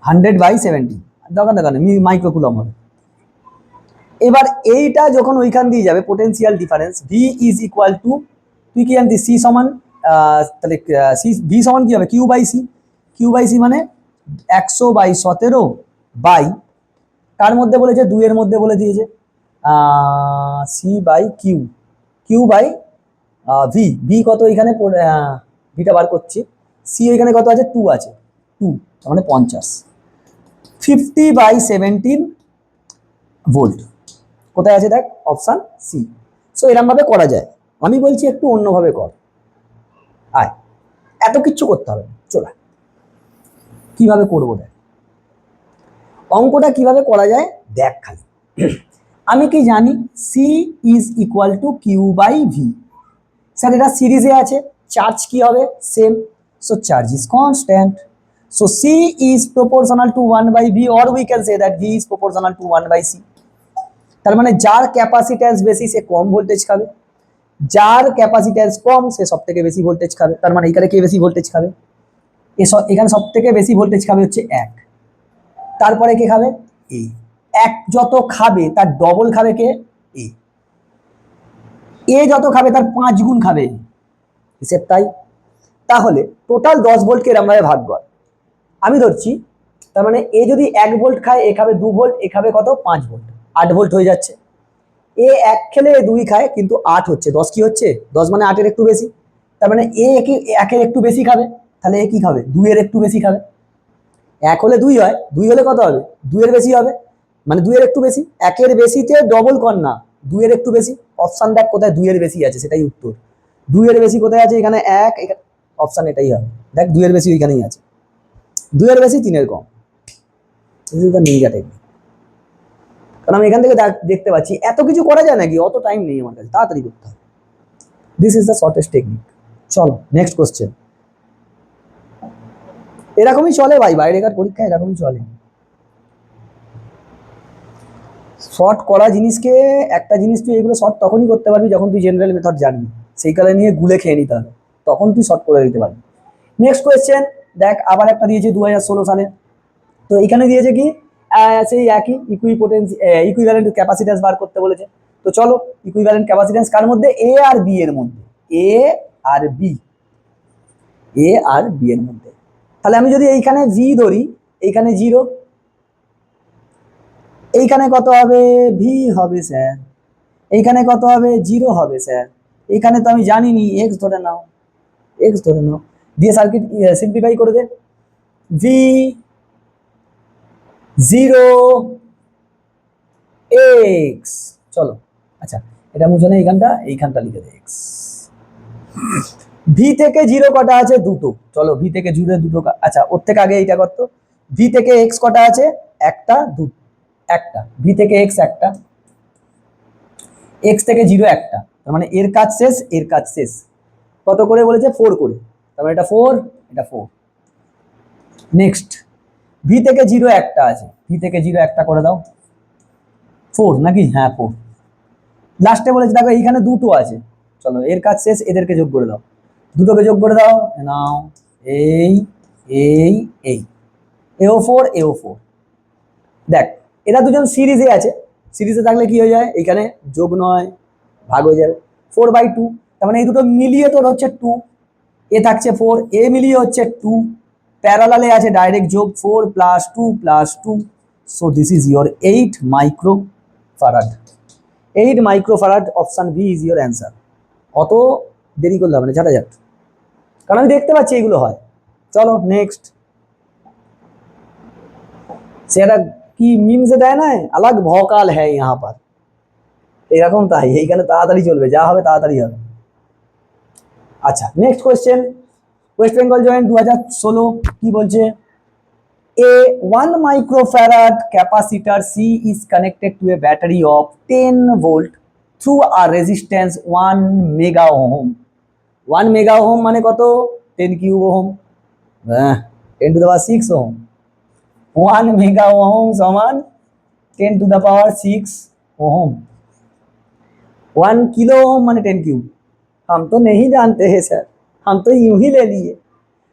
100/17, দরকার দরকার নেই মাইক্রোকুলম হবে। এবার এইটা যখন ওইখান দিয়ে যাবে potential difference V is equal two, তুই কি জানতিস সি সমান, তাহলে সি ভি সমান কি হবে, Q by C, Q by C মানে 100/17 বাই, কার মধ্যে বলেছে 2 এর মধ্যে বলে দিয়েছে, C by Q, Q by V, V কত এখানে ভিটা বার করছি, সি এখানে কত আছে 2 আছে, 2 তার মানে 50, 50/17 ভোল্ট কোথায় আছে দেখ, অপশন সি। সো এরকম ভাবে করা যায়, আমি বলছি একটু অন্যভাবে কর, আয় এত কিচ্ছু করতে হবে, চলে কিভাবে করবো দেখ, অঙ্কটা কিভাবে করা যায় দেখ খালি। আমি কি জানি C is equal to Q by V, sir এটা সিরিজে আছে, চার্জ কি হবে same, so charge is constant, so C is proportional to 1 by V, or we can say that V is proportional to 1 by C. তার মানে যার capacitance বেশি সে কম voltage খাবে, যার ক্যাপাসিট্যান্স কম সে সব থেকে বেশি ভোল্টেজ খাবে। তার মানে এখানে কে বেশি ভোল্টেজ খাবে, এখানে সব থেকে বেশি ভোল্টেজ খাবে হচ্ছে 1, তারপরে কে খাবে এ, 1 যত খাবে তার ডবল খাবে কে এ যত খাবে তার 5 গুণ খাবে, হিসেব তাই। তাহলে টোটাল 10 ভোল্টকে এরকম ভাবে ভাগ কর, আমি ধরছি, তার মানে এ যদি 1 ভোল্ট খায় এ খাবে 2 ভোল্ট, এ খাবে কত 5 ভোল্ট, 8 ভোল্ট হয়ে যাচ্ছে। এ 1 খেলে এ 2 খায় কিন্তু 8 হচ্ছে, 10 কি হচ্ছে 10 মানে 8 এর একটু বেশি, তার মানে এ কি 1 এর একটু বেশি খাবে, তাহলে এ কি খাবে 2 এর একটু বেশি খাবে। 1 হলে 2 হয়, 2 হলে কত হবে 2 এর বেশি হবে, মানে 2 এর একটু বেশি, 1 এর বেশিতে ডবল কর না, 2 এর একটু বেশি। অপশন দেখ কোথায় 2 এর বেশি আছে, সেটাই উত্তর। 2 এর বেশি কোথায় আছে, এখানে 1, অপশন এটাই হবে, দেখ 2 এর বেশি ওইখানেই আছে, 2 এর বেশি 3 এর কম, নিনজা টেকনিক। কারণ আমি এখান থেকে দেখতে পাচ্ছি এত কিছু করা যায় নাকি, অত টাইম নেই আমার কাছে, তাড়াতাড়ি করতে হবে। This is the shortest technique. চলো নেক্সট কোশ্চেন। এরকমই চলে ভাই, বাইরেকার পরীক্ষা এরকমই চলে। শর্ট করা জিনিসকে, একটা জিনিস তুই এগুলো শর্ট তখনই করতে পারবি যখন তুই জেনারেল মেথড জানবি, সেই কালে নিয়ে গুলে খেয়ে নিতে হবে, তখন তুই শর্ট করে দিতে পারবি। নেক্সট কোয়েশ্চেন দেখ, আবার একটা দিয়েছে 2016 সালে। তো এখানে দিয়েছে কি সেই একই ইকুইভ্যালেন্ট ক্যাপাসিট্যান্স বার করতে বলেছে। তো চলো, ইকুইভ্যালেন্ট ক্যাপাসিট্যান্স কার মধ্যে, এ আর বি এর মধ্যে, এ আর বি এর মধ্যে। তাহলে আমি যদি এইখানে ভি ধরি, এইখানে 0, এইখানে কত হবে ভি হবে স্যার, এইখানে কত হবে 0 হবে স্যার, এইখানে তো আমি জানিনি, এক্স ধরে নাও, দিয়ে সার্কিট সিম্পলিফাই করে দে, ভি 0 এক্স। চলো আচ্ছা, এটা মুছে না, এইখানটা লিখে দে এক্স। ভি থেকে 0 কটা আছে, দুটো, চলো ভি থেকে 0 দুটো, আচ্ছা ওর থেকে আগে এইটা কত, ভি থেকে এক্স কটা আছে, একটা, একটা, ভি থেকে এক্স একটা, এক্স থেকে 0 একটা, তার মানে এর কাজ শেষ, কত করে বলেছে 4 করে, তার মানে এটা 4, এটা 4। নেক্সট, ভি থেকে 0 একটা আছে, ভি থেকে 0 একটা করে দাও, 4 নাকি, হ্যাঁ 4। লাস্টে বলেছে দেখো এইখানে দুটো আছে, চলো এর কাজ শেষ, এদেরকে যোগ করে দাও, দুটোকে যোগ করে দাও, নাও এই এই এই, এও 4 এও 4। দেখ এরা দুজন সিরিজে আছে, সিরিজে থাকলে কি হয়ে যায়, এখানে যোগ নয় ভাগ হয়ে যাবে, 4/2, তার মানে এই দুটো মিলিয়ে তোর হচ্ছে 2, এ থাকছে 4, এ মিলিয়ে হচ্ছে 2, প্যারালালে আছে ডাইরেক্ট যোগ, 4 + 2 + 2, so this is your 8 microfarad. 8 microfarad, option B is your answer. অত দেরি করলে হবে না, ঝাটাঝাট, কারণ আমি দেখতে পাচ্ছি এইগুলো হয়। চলো নেক্সট, সেটা কি মিমসে দেয় না, আলাগ ভকাল হ্যাঁ ইহাঁ পার, এরকম তাই, এইখানে তাড়াতাড়ি চলবে, যা হবে তাড়াতাড়ি হবে। আচ্ছা next question, West Bengal joint 2016 কি বলছে, এ 1 microfarad capacitor C is connected to a battery of 10 volt through a resistance 1 mega ohm। 1 mega ohm মানে কত, 10 cube ohm, 10⁶ ohm, 1 mega ohm সমান 10⁶ ओम, 1 किलो ओम माने 10 क्यूब। हम तो नहीं जानते हैं सर, हम तो यूं ही ले लिए।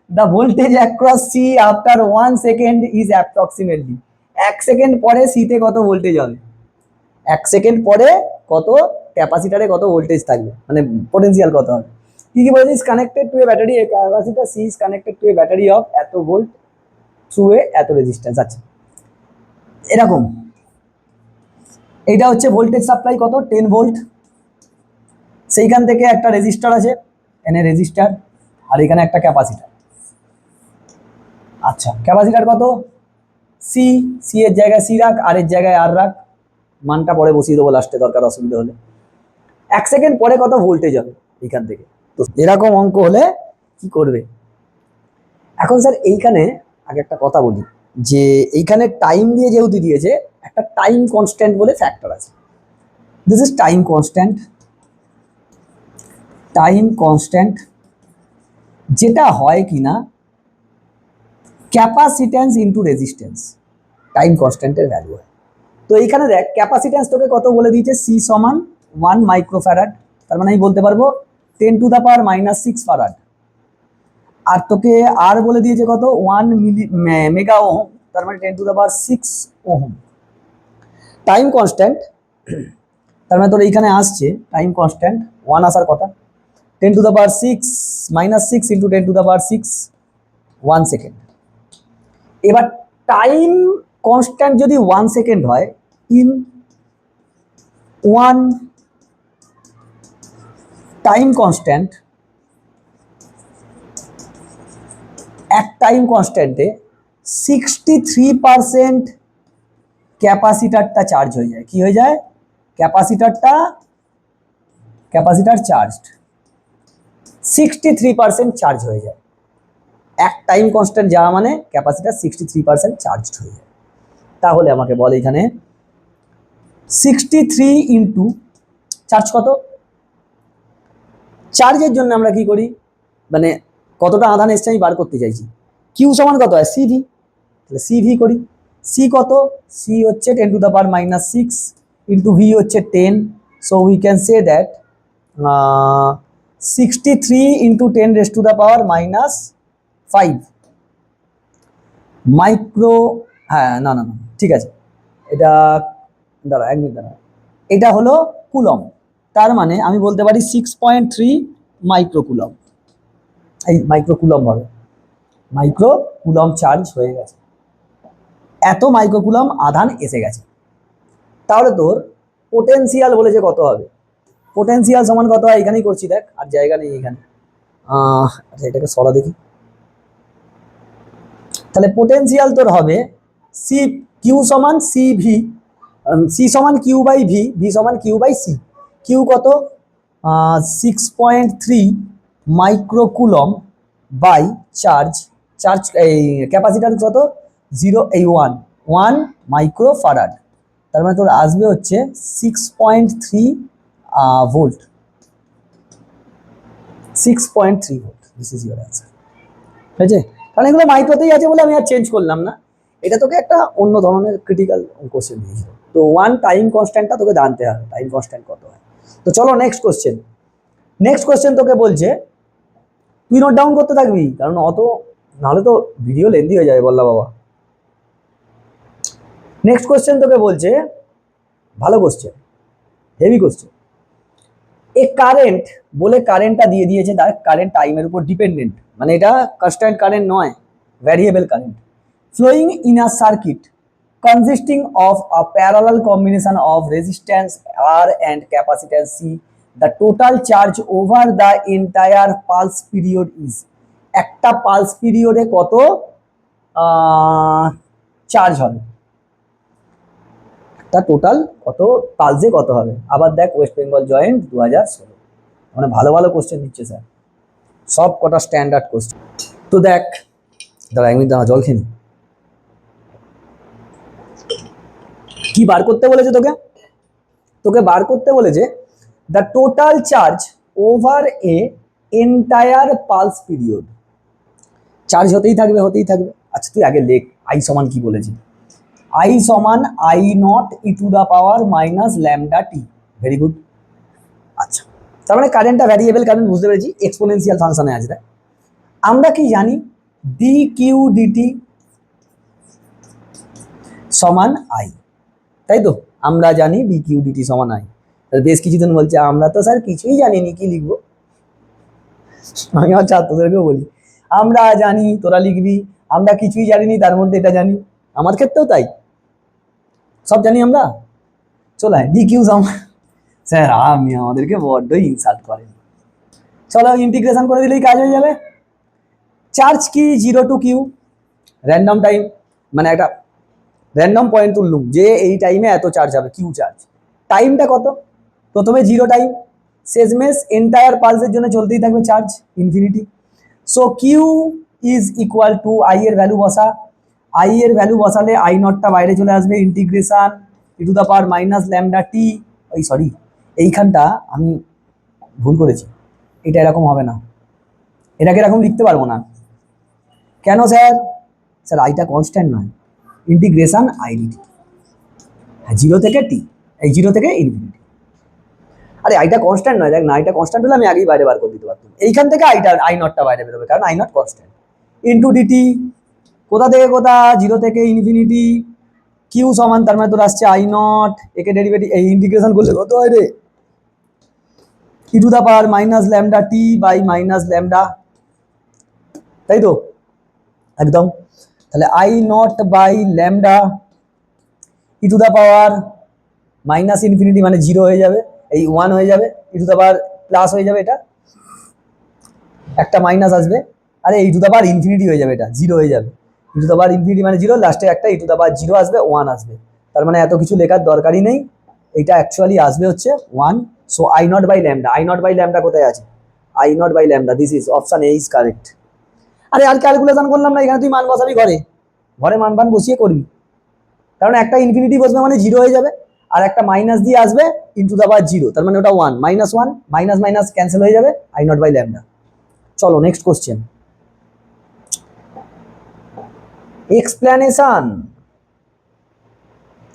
The voltage across C after 1 second is approximately, 1 second পরে সিতে কত ভোল্টেজ হবে, 1 সেকেন্ড পরে কত ক্যাপাসিটরে কত ভোল্টেজ থাকবে, মানে পোটেনশিয়াল কত হবে। কি বলেছে, is connected to a battery, a capacitor C is connected to a battery of এত ভোল্ট থ্রু এ এত রেজিস্ট্যান্স। আচ্ছা এরকম, এইটা হচ্ছে ভোল্টেজ সাপ্লাই কত 10 ভোল্ট, সেইখান থেকে একটা রেজিস্টার আছে, এনে রেজিস্টার, আর এখানে একটা ক্যাপাসিটার। আচ্ছা ক্যাপাসিটার কত, সি, সি এর জায়গায় সি রাখ, আর এর জায়গায় আর রাখ, মানটা পরে বসিয়ে দেবো লাস্টে, দরকার অসুবিধা হলে। 1 সেকেন্ড পরে কত ভোল্টেজ হবে এইখান থেকে, তো এরকম অঙ্ক হলে কি করবে। এখন স্যার এইখানে আগে একটা কথা বলি, যে এইখানে টাইম দিয়ে যেহেতু দিয়েছে, একটা টাইম কনস্ট্যান্ট বলে ফ্যাক্টর আছে, দিস ইজ টাইম কনস্ট্যান্ট, যেটা হয় কিনা ক্যাপাসিট্যান্স ইন্টু রেজিস্ট্যান্স টাইম কনস্ট্যান্টের ভ্যালু হয়। তো এইখানে দেখ ক্যাপাসিট্যান্স তোকে কত বলে দিয়েছে, সি সমান 1 মাইক্রোফ্যারাড, তার মানে আমি বলতে পারবো 10⁻⁻6 ফারাড। আর তোকে আর বলে দিয়েছে কত 1 মেগা ওহম, তার মানে 10⁻6 ওহম। টাইম কনস্ট্যান্ট তার মানে তোর এইখানে আসছে টাইম কনস্ট্যান্ট 1 আসার কথা, 10⁻6 - 6 × 10⁻6 1 সেকেন্ড। এবার টাইম কনস্ট্যান্ট যদি 1 সেকেন্ড হয়, ইন 1 টাইম কনস্ট্যান্ট, এক টাইম কনস্ট্যান্টে 63% ক্যাপাসিটারটা চার্জ হয়ে যায়। কি হয়ে যায়? ক্যাপাসিটার চার্জড 63% চার্জ হয়ে যায়। এক টাইম কনস্ট্যান্ট যাওয়া মানে ক্যাপাসিটার 63% চার্জড হয়ে যায়। তাহলে আমাকে বলে এখানে 63 ইন্টু চার্জ কত, চার্জের জন্য আমরা কি করি, মানে কতটা আধান এসছে আমি বার করতে চাইছি। কিউ সমান কত হয়, সিভি, তাহলে সিভি করি। সি কত, সি হচ্ছে 10⁻⁻6 ইন্টু ভি হচ্ছে 10, so we can say that 63 into 10⁻⁻5 micro, হ্যাঁ না না না ঠিক আছে, এটা দাঁড়া 1 মিনিট দাঁড়া, এটা হলো কুলম, তার মানে আমি বলতে পারি 6.3 মাইক্রো কুলম। এই মাইক্রো কুলম হবে, মাইক্রো কুলম চার্জ হয়ে গেছে, এত মাইক্রো কুলম আধান এসে গেছে। তাহলে তোর পোটেনশিয়াল বলেছে কত হবে, পোটেনশিয়াল সমান কত হয়, এখানেই করছি দেখ, আর জায়গা নেই এখানে। আচ্ছা এটাকে সরা দেখি, তাহলে পোটেনশিয়াল তোর হবে সি কিউ সমান সি ভি, সি সমান কিউ বাই ভি, ভি সমান কিউ বাই সি। কিউ কত 6.3 micro coulomb by charge, charge এই ক্যাপাসিটার কত 1 মাইক্রো ফারাড, তার মানে তোর আসবে হচ্ছে 6.3 volt, 6.3 volt. This is your answer. ঠিক আছে, কারণ এগুলো মাইক্রোতেই আছে বলে আমি আর চেঞ্জ করলাম না, এটা তোকে একটা অন্য ধরনের ক্রিটিক্যাল কোশ্চেন দিয়েছিল। তো 1 টাইম কনস্ট্যান্টটা তোকে জানতে হবে, টাইম কনস্ট্যান্ট কত হয়। তো চলো নেক্সট কোশ্চেন। নেক্সট কোশ্চেন তোকে বলছে, তুই নোট ডাউন করতে থাকবি, কারণ অত নাহলে তো ভিডিও লেন্দি হয়ে যাবে বললা বাবা। নেক্সট কোশ্চেন তোকে বলছে, ভালো কোশ্চেন, হেভি কোশ্চেন। এ কারেন্ট বলে কারেন্টটা দিয়ে দিয়েছে, তার কারেন্ট টাইমের উপর ডিপেন্ডেন্ট, মানে এটা কনস্ট্যান্ট কারেন্ট নয়, variable current, flowing in a circuit consisting of a parallel combination of resistance R and capacitance C. The total charge over the entire pulse period is, একটা পালস পিরিয়ডে কত charge হবে, তা total কত পালসে কত হবে। আবার দেখ ওয়েস্ট বেঙ্গল জয়েন্ট 2016, মানে ভালো ভালো কোশ্চেন দিচ্ছে স্যার, সব কটা স্ট্যান্ডার্ড কোশ্চেন। তো দেখ দাঁড়া 1 মিনিট দাঁড়া, জল খেয়ে নি। কি বার করতে বলেছে তোকে, তোকে বার করতে বলেছে the total charge over a entire pulse period, charge হতেই থাকবে হতেই থাকবে। আচ্ছা তুই আগে লেখ আই সমান কি বলেছে, আই সমান I not e⁻ λt, very good. আচ্ছা তার মানে কারেন্টটা ভ্যারিয়েবল কারেন্ট বুঝতে পেরেছি, এক্সপোনেনশিয়াল ফাংশনে আছে। আমরা কি জানি ডি কিউ ডিটি সমান আই, তাই তো আমরা জানি ডি কিউ ডিটি সমান আই। বেশ কিছুদিন বলছে আমরা তো স্যার কিছুই জানিনি, কি লিখবো। আমি আমার ছাত্রদেরকেও বলি আমরা জানি, তোরা লিখবি আমরা কিছুই জানিনি, তার মধ্যে এটা জানি। আমার ক্ষেত্রেও তাই, সব জানি আমরা। চলো ডি কিউ সমান, স্যার আমি আমাদেরকে বড্ডই ইনসাল্ট করেন। চলো ইন্টিগ্রেশন করে দিলেই কাজ হয়ে যাবে। চার্জ কি 0 টু কিউ, র্যান্ডম টাইম, মানে একটা র্যান্ডম পয়েন্ট তুললুম যে এই টাইমে এত চার্জ হবে, কিউ চার্জ। টাইমটা কত, প্রথমে 0 টাইম, শেষমেশ এন্টায়ার পালসের জন্য চলতেই থাকবে charge infinity. So Q is equal to I এর ভ্যালু বসা, আই এর ভ্যালু বসালে আই নটটা বাইরে চলে আসবে, ইন্টিগ্রেশন e⁻ λt, ওই সরি এইখানটা আমি ভুল করেছি, এটা এরকম হবে না, এটাকে এরকম লিখতে পারবো না। কেন স্যার? স্যার আইটা কনস্ট্যান্ট নয়, ইন্টিগ্রেশন আইডিটি, হ্যাঁ 0 থেকে টি, এই 0 থেকে ইনফিনিটি। আরে আইটা কনস্ট্যান্ট নয়, দেখ না আইটা কনস্ট্যান্ট হলে আমি আগেই বাইরে বার করে দিতে পারতাম। এইখান থেকে আই নটটা বাইরে বেরোবে, কারণ I not constant. Into dt, কোথা থেকে কোথা, 0 থেকে ইনফিনিটি, কিউ সমান, তার মানে তোর আসছে আই নট, একে ডেরিভেটিভ এই ইন্টিগ্রেশন করলে কত হয় রে, e to the power minus lambda t by minus lambda, তাই তো একদম। তাহলে I not by lambda e to the power minus infinity মানে 0 হয়ে যাবে, এই 1 হয়ে যাবে, ই টু দা পাওয়ার প্লাস হয়ে যাবে, এটা একটা মাইনাস আসবে, আরে ই টু দা পাওয়ার ইনফিনিটি হয়ে যাবে, এটা 0 হয়ে যাবে, ই টু দা পাওয়ার ইনফিনিটি মানে 0, লাস্টে একটা ই টু দা পাওয়ার 0 আসবে, 1 আসবে, তার মানে এত কিছু লেখার দরকারই নেই, এটা অ্যাকচুয়ালি আসবে হচ্ছে 1। So I not by lambda, I not by lambda কোথায় আছে, I not by lambda, this is option A is correct. আরে আর ক্যালকুলেশন করলাম না, এখানে তুই মান বসাবি, ঘরে ঘরে মান বসিয়ে করবি, কারণ একটা ইনফিনিটি বসবে মানে 0 হয়ে যাবে, আর একটা মাইনাস দিয়ে আসবে ইনটু দা পাওয়ার 0, তার মানে ওটা 1, মাইনাস 1 মাইনাস মাইনাস ক্যান্সেল হয়ে যাবে, আই নট বাই ল্যামডা। চলো নেক্সট কোশ্চেন, এক্সপ্লেনেশন।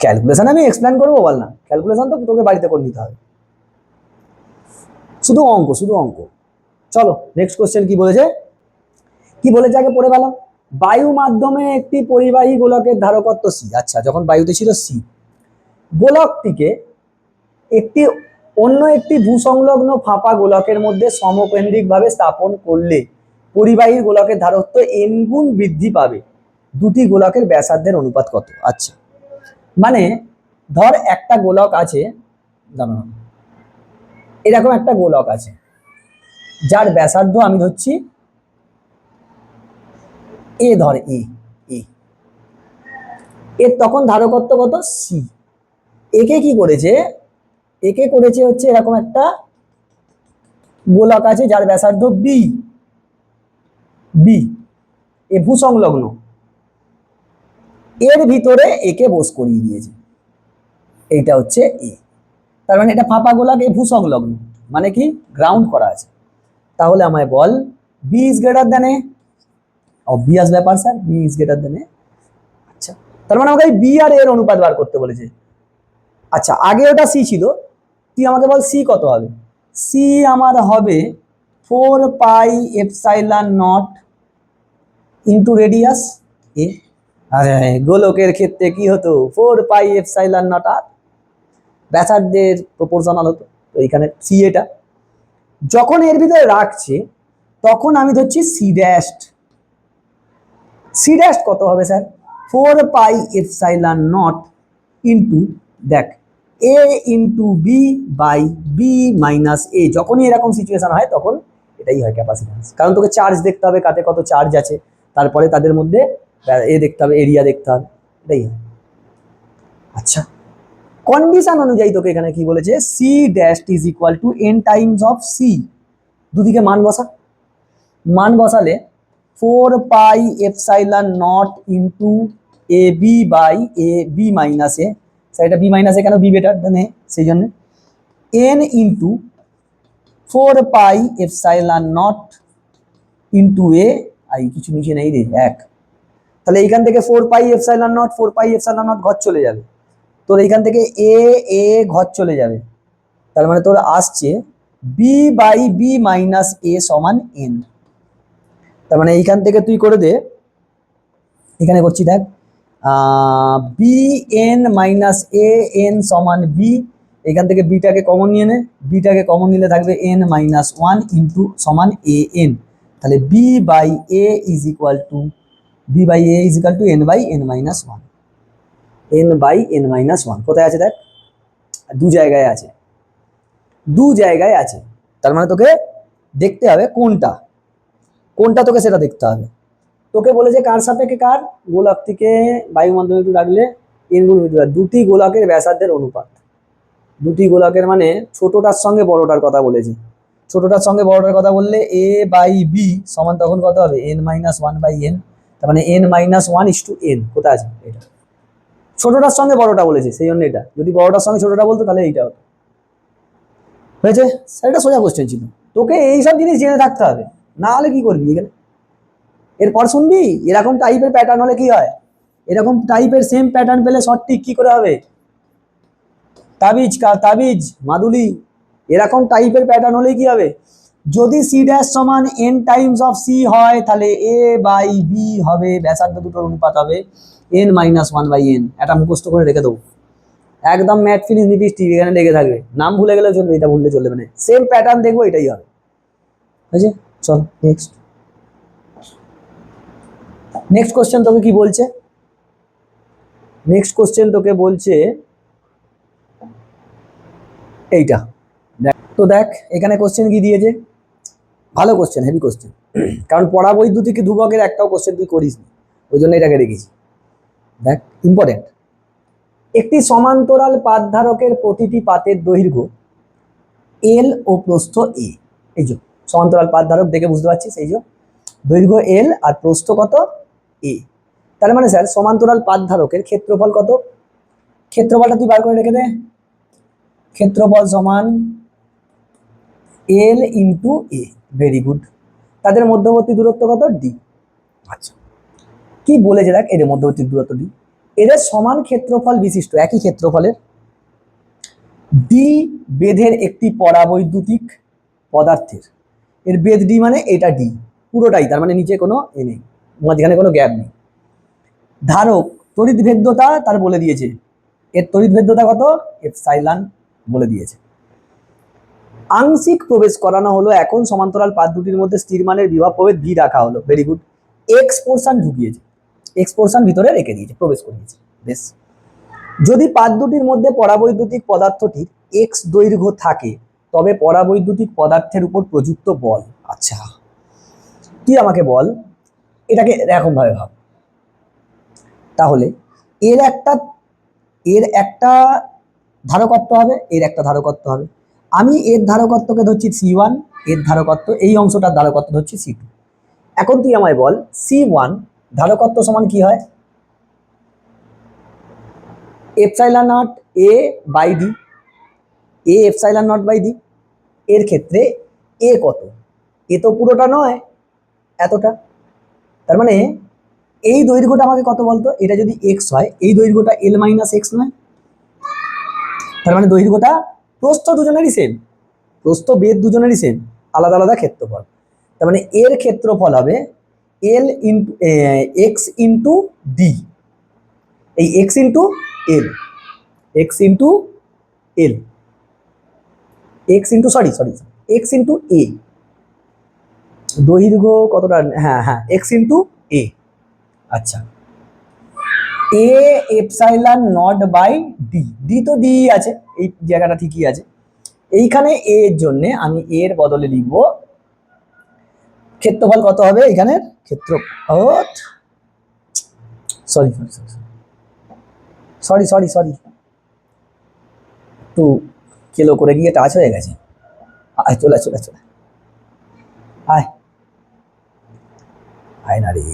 ক্যালকুলেশন আমি এক্সপ্লেন করবো বল না, ক্যালকুলেশন তো তোকে বাড়িতে করে নিতে হবে, শুধু অঙ্ক শুধু অঙ্ক। চলো নেক্সট কোশ্চেন কি বলেছে, কি বলেছে আগে পড়ে ভালো। বায়ু মাধ্যমে একটি পরিবাহী গোলকের ধারকত্ব সি, আচ্ছা যখন বায়ুতে ছিল সি, গোলকটিকে একটি অন্য একটি ভূসংলগ্ন ফাঁপা গোলকের মধ্যে সমকেন্দ্রিকভাবে স্থাপন করলে পরিবাহী গোলকের ধারকত্ব n গুণ বৃদ্ধি পাবে, দুটি গোলকের ব্যাসার্ধের অনুপাত কত? আচ্ছা মানে ধর একটা গোলক আছে, জানো এরকম একটা গোলক আছে যার ব্যাসার্ধ আমি ধরছি এ, ধর এ, এর তখন ধারকত্ব কত? সি। একে কি করেছে, একে করেছে হচ্ছে এরকম একটা গোলক আছে যার ব্যাসার্ধ বি, বি এ ভূসংলগ্ন, এর ভিতরে একে বস করিয়ে দিয়েছে, এইটা হচ্ছে এ, তার মানে এটা ফাঁপা গোলক, এ ভূসংলগ্ন মানে কি গ্রাউন্ড করা আছে। তাহলে আমায় বল B is greater than A, obvious ব্যাপার sir, B is greater than A. আচ্ছা তার মানে আমাকে বি আর এর অনুপাত বার করতে বলেছে। আচ্ছা আগে ওটা সি ছিল, তুই আমাকে বল সি কত হবে। সি আমার হবে 4 pi epsilon nought into radius A. আরে গোলকের ক্ষেত্রে কি হতো, 4 পাই এপসাইলন নট আর ব্যাসার্ধের প্রপোর্শনাল হতো, তো এখানে সি, এটা যখন এর ভিতরে রাখছে তখন আমি ধরছি সি ড্যাশ, সি ড্যাশ কত হবে sir, 4 pi epsilon nought into দেখ A into B by B minus A. যখনই এরকম সিচুয়েশন হয় তখন এটাই হয় ক্যাপাসিট্যান্স, কারণ তোকে চার্জ দেখতে হবে, কাতে কত চার্জ আছে, তারপরে তাদের মধ্যে এ দেখতে হবে, এরিয়া দেখতে হবে, এটাই হয়। আচ্ছা কন্ডিশন অনুযায়ী তোকে এখানে কি বলেছে, C dash is equal to N times of C, দুদিকে মান বসা, মান বসালে 4 pi epsilon nought into A B by A B minus A, এটা বি মাইনাস এ কেন, বি বেটার দেন এ, সেই জন্য N into 4 pi epsilon nought into A, I কিছু নিচে নেই রে, 1। তাহলে এইখান থেকে 4 pi epsilon not, 4 pi epsilon not ঘর চলে যাবে, তোর এইখান থেকে এ এ ঘর চলে যাবে, তার মানে তোর আসছে বি বাই বি মাইনাস এ সমান এন। তার মানে এইখান থেকে তুই করে দে, এখানে করছি দেখ B N minus A N সমান বি, এখান থেকে বিটাকে কমন নিয়ে নে, বিটাকে কমন নিলে থাকবে এন মাইনাস 1 ইন্টু সমান এ এন, তাহলে B by A is equal to, B by A is equal to N by N minus 1, N by N minus 1 কোথায় আছে দেখ, দু জায়গায় আছে, দু জায়গায় আছে, তার মানে তোকে দেখতে হবে কোনটা কোনটা, তোকে সেটা দেখতে হবে। তোকে বলেছে কার সাপেক্ষে কার, গোলক থেকে বায়ু মাধ্যমে একটু রাখলে এন গুণ দুটি গোলকের ব্যাসার্ধের অনুপাত, দুটি গোলকের মানে ছোটটার সঙ্গে বড়টার কথা বলেছে, ছোটটার সঙ্গে বড়টার কথা বললে এ বাই বি সমান তখন কত হবে, এন মাইনাস 1 বাই এন, তার মানে N minus 1 is to N, কোথায় আছে এটা, ছোটটার সঙ্গে বড়টা বলেছে সেই জন্য এটা, যদি বড়টার সঙ্গে ছোটটা বলতো তাহলে এইটা হতো, হয়েছে। এটা সোজা কোশ্চেন ছিল, তোকে এইসব জিনিস জেনে থাকতে হবে, না হলে কি করবি এখানে? এরপর শুনবি এরকম টাইপের প্যাটার্ন হলে কি হয়, এরকম টাইপের সেম প্যাটার্ন পেলে সঠিক কি করে হবে? তাবিজ তাবিজ মাদুলি, এরকম টাইপের প্যাটার্ন হলে কি হবে? যদি সি ড্যাশ সমান এন টাইমস অফ সি হয় তাহলে এ বাই বি হবে, ব্যাসার্ধ দুটোর অনুপাত হবে N minus one by N. এটা মুখস্থ করে রেখে দেবো, একদম ম্যাট ফিনিশ লিপস্টিক এখানে লেগে থাকবে, নাম ভুলে গেলেও চলবে, এটা ভুললে চলবে, মানে সেম প্যাটার্ন দেখবো এটাই হবে। ঠিক আছে, চল নেক্সট। নেক্সট কোশ্চেন তোকে কি বলছে? নেক্সট কোশ্চেন তোকে বলছে এইটা, তো দেখ এখানে কোশ্চেন কি দিয়েছে, ভালো কোশ্চেন, হেভি কোশ্চেন, কারণ পড়া বৈদ্যুতিক ধ্রুবকের একটাও কোশ্চেন তুই করিস নি, ওই জন্য এটাকে রেখেছি। দেখ ইম্পর্টেন্ট, একটি সমান্তরাল পাতধারকের প্রতিটি পাতের দৈর্ঘ্য এল ও প্রস্থ এ। এই যে সমান্তরাল পাতধারক দেখে বুঝতে পারছিস, এই যে দৈর্ঘ্য এল আর প্রস্থ কত এ। তার মানে স্যার সমান্তরাল পাতধারকের ক্ষেত্রফল কত? ক্ষেত্রফলটা তুই বার করে রেখে দে, ক্ষেত্রফল সমান L into A. Very good. তাদের মধ্যবর্তী দূরত্ব কত? ডি। আচ্ছা কি বলেছে দেখ, এদের মধ্যবর্তী দূরত্ব ডি, এদের সমান ক্ষেত্রফল বিশিষ্ট একই ক্ষেত্রফলের ডি বেধের একটি পরাবৈদ্যুতিক পদার্থের, এর বেধ ডি মানে এটা ডি পুরোটাই, তার মানে নিচে কোনো এ নেই, মাঝখানে কোনো গ্যাপ নেই। ধারক তড়িৎ ভেদ্যতা তার বলে দিয়েছে, এর তড়িৎ ভেদ্যতা কত? এপসাইলন বলে দিয়েছে। আংশিক প্রবেশ করানো হলো, এখন সমান্তরাল পাত দুটির মধ্যে স্থির মানের বিভব প্রভেদ ভি রাখা হলো। Very good. এক্স পোর্শন ঢুকিয়েছে, এক্স পোর্শন ভিতরে রেখে দিয়েছে, প্রবেশ করিয়েছে, বেশ। যদি পাত দুটির মধ্যে পরাবৈদ্যুতিক পদার্থটির এক্স দৈর্ঘ্য থাকে তবে পরাবৈদ্যুতিক পদার্থের উপর প্রযুক্ত বল। আচ্ছা তুই আমাকে বল, এটাকে এরকম ভাবে ভাব, তাহলে এর একটা ধারকত্ব হবে, এর একটা ধারকত্ব হবে, আমি এর ধারকত্বকে ধরছি C1, এর ধারকত্ব এই অংশটার ধারকত্ব ধরছি C2। এখন তুই আমায় বল C1 ধারকত্ব সমান কি হয়? Epsilon not A by D, A epsilon not by D. এর ক্ষেত্রে এ কত? এ তো পুরোটা নয়, এতটা, তার মানে এই দৈর্ঘ্যটা আমাকে কত বলতো? এটা যদি এক্স হয় এই দৈর্ঘ্যটা এল মাইনাস এক্স নয়, তার মানে দৈর্ঘ্যটা প্রস্থ দুজনেরই সেম, প্রস্থ বেধ দুজনেরই সেম, আলাদা আলাদা ক্ষেত্রফল, তার মানে এর ক্ষেত্রফল হবে L into X into D, এই X into L, X into L, X into sorry sorry X into A, দৈর্ঘ্য কতটা, হ্যাঁ হ্যাঁ এক্স ইন্টু এ। আচ্ছা A epsilon not by D, D তো ডি আছে, এই জায়গাটা ঠিকই আছে, এইখানে এ এর জন্য আমি এর বদলে লিখব ক্ষেত্রফল কত হবে, এখানের ক্ষেত্র সরি সরি সরি সরি একটু কেলো করে গিয়ে টাচ হয়ে গেছে, আয় চলে চলে চলে আয়, আয় না রে,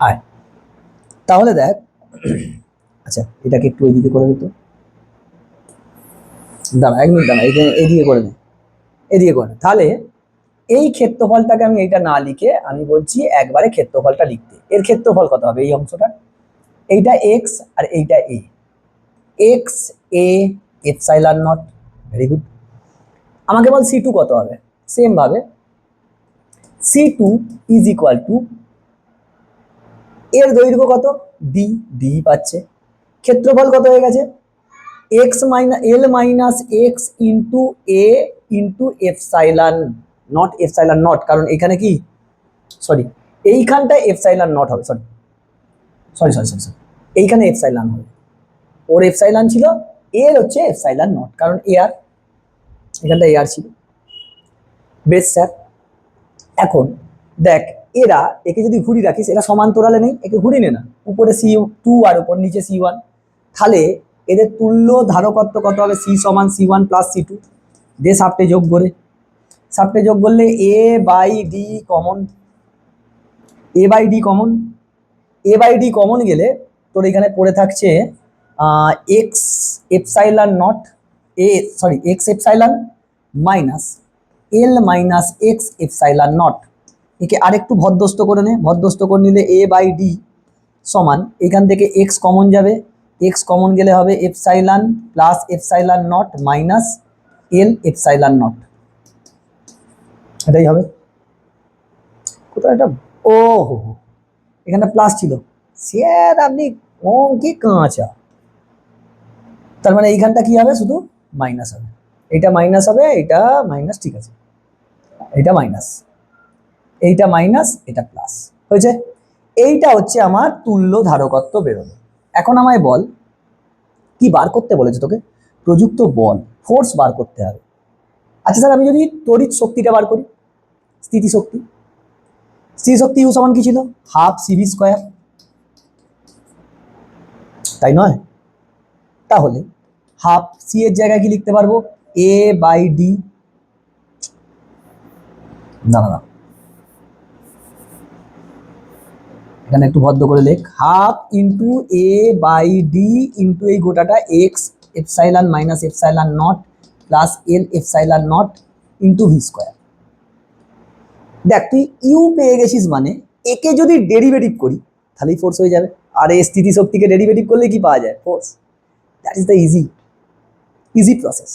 আয়। তাহলে দেখ, আচ্ছা এটাকে একটু এদিকে করে দিত, দাঁড়া এক মিনিট দাঁড়া, এদিকে করে নে, এদিকে করে নে। তাহলে এই ক্ষেত্রফলটাকে আমি এইটা না লিখে আমি বলছি একবারে ক্ষেত্রফলটা লিখতে, এর ক্ষেত্রফল কত হবে? এই অংশটা, এইটা এক্স আর এইটা A, X A epsilon nought. Very good. আমাকে বল C2 কত হবে? সেম ভাবে C2 ইজ ইকুয়াল টু এর দৈর্ঘ্য কত? ডি, ডি পাচ্ছে, ক্ষেত্রফল কত হয়ে গেছে? X minus L minus x into A into epsilon not, epsilon not কারণ এখানে কি সরি এইখানটা এপসাইলন নট হবে, sorry sorry sorry sorry sorry এইখানে এপসাইলন হবে, ওর এপসাইলন ছিল, এর হচ্ছে এপসাইলন নট কারণ এয়ার, এখানটা এয়ার ছিল। বেশ স্যার, এখন দেখ এরা একে যদি ঘুরি রাখিস, এরা সমান্তরালে নেই, একে ঘুরি নে না, উপরে C2 আর উপর নিচে C1, তাহলে এদের তুল্য ধারকত্ব কত হবে? C সমান C1 প্লাস C2, দে সাপটে যোগ করে, সাপটে যোগ করলে A by D common, A by D common, A by D common গেলে তোর এখানে পড়ে থাকছে X epsilon nought X epsilon minus L minus X epsilon nought. একে আরেকটু ভদ্রস্থ করে নে, ভদ্রস্থ করে নিলে এ বাই ডি সমান, এখান থেকে এক্স কমন যাবে, এক্স কমন গেলে হবে epsilon plus epsilon not minus L epsilon not, এটাই হবে। কোথায় এটা, ও হো, এখানে প্লাস ছিল, স্যার আপনি অঙ্কে কাঁচা। তার মানে এইখানটা কি হবে, শুধু মাইনাস হবে, এটা মাইনাস হবে, এটা মাইনাস, ঠিক আছে, এটা মাইনাস, এইটা মাইনাস, এটা প্লাস হয়েছে। এইটা হচ্ছে আমার তুল্য ধারকত্ব বেরোলো। এখন আমায় বল কি বার করতে বলেছে তোকে, প্রযুক্ত বল, ফোর্স বার করতে হবে। আচ্ছা স্যার আমি যদি তড়িৎ শক্তিটা বার করি, স্থিতিশক্তি, স্থিতিশক্তি ইউ সমান কি ছিল, হাফ সিভি স্কোয়ার, তাই নয়? তাহলে হাফ সি এর জায়গায় কি লিখতে পারবো, এ বাই ডি, না না না, এখানে একটু ভদ্র করে লেখ, half into A by D into এই গোটাটা X epsilon minus epsilon nought plus L epsilon nought into V square. দেখ তুই ইউ পেয়ে গেছিস, মানে একে যদি ডেরিভেটিভ করি তাহলেই ফোর্স হয়ে যাবে, আর এই স্থিতিশক্তিকে ডেরিভেটিভ করলে কি পাওয়া যায়, force. That is the easy process.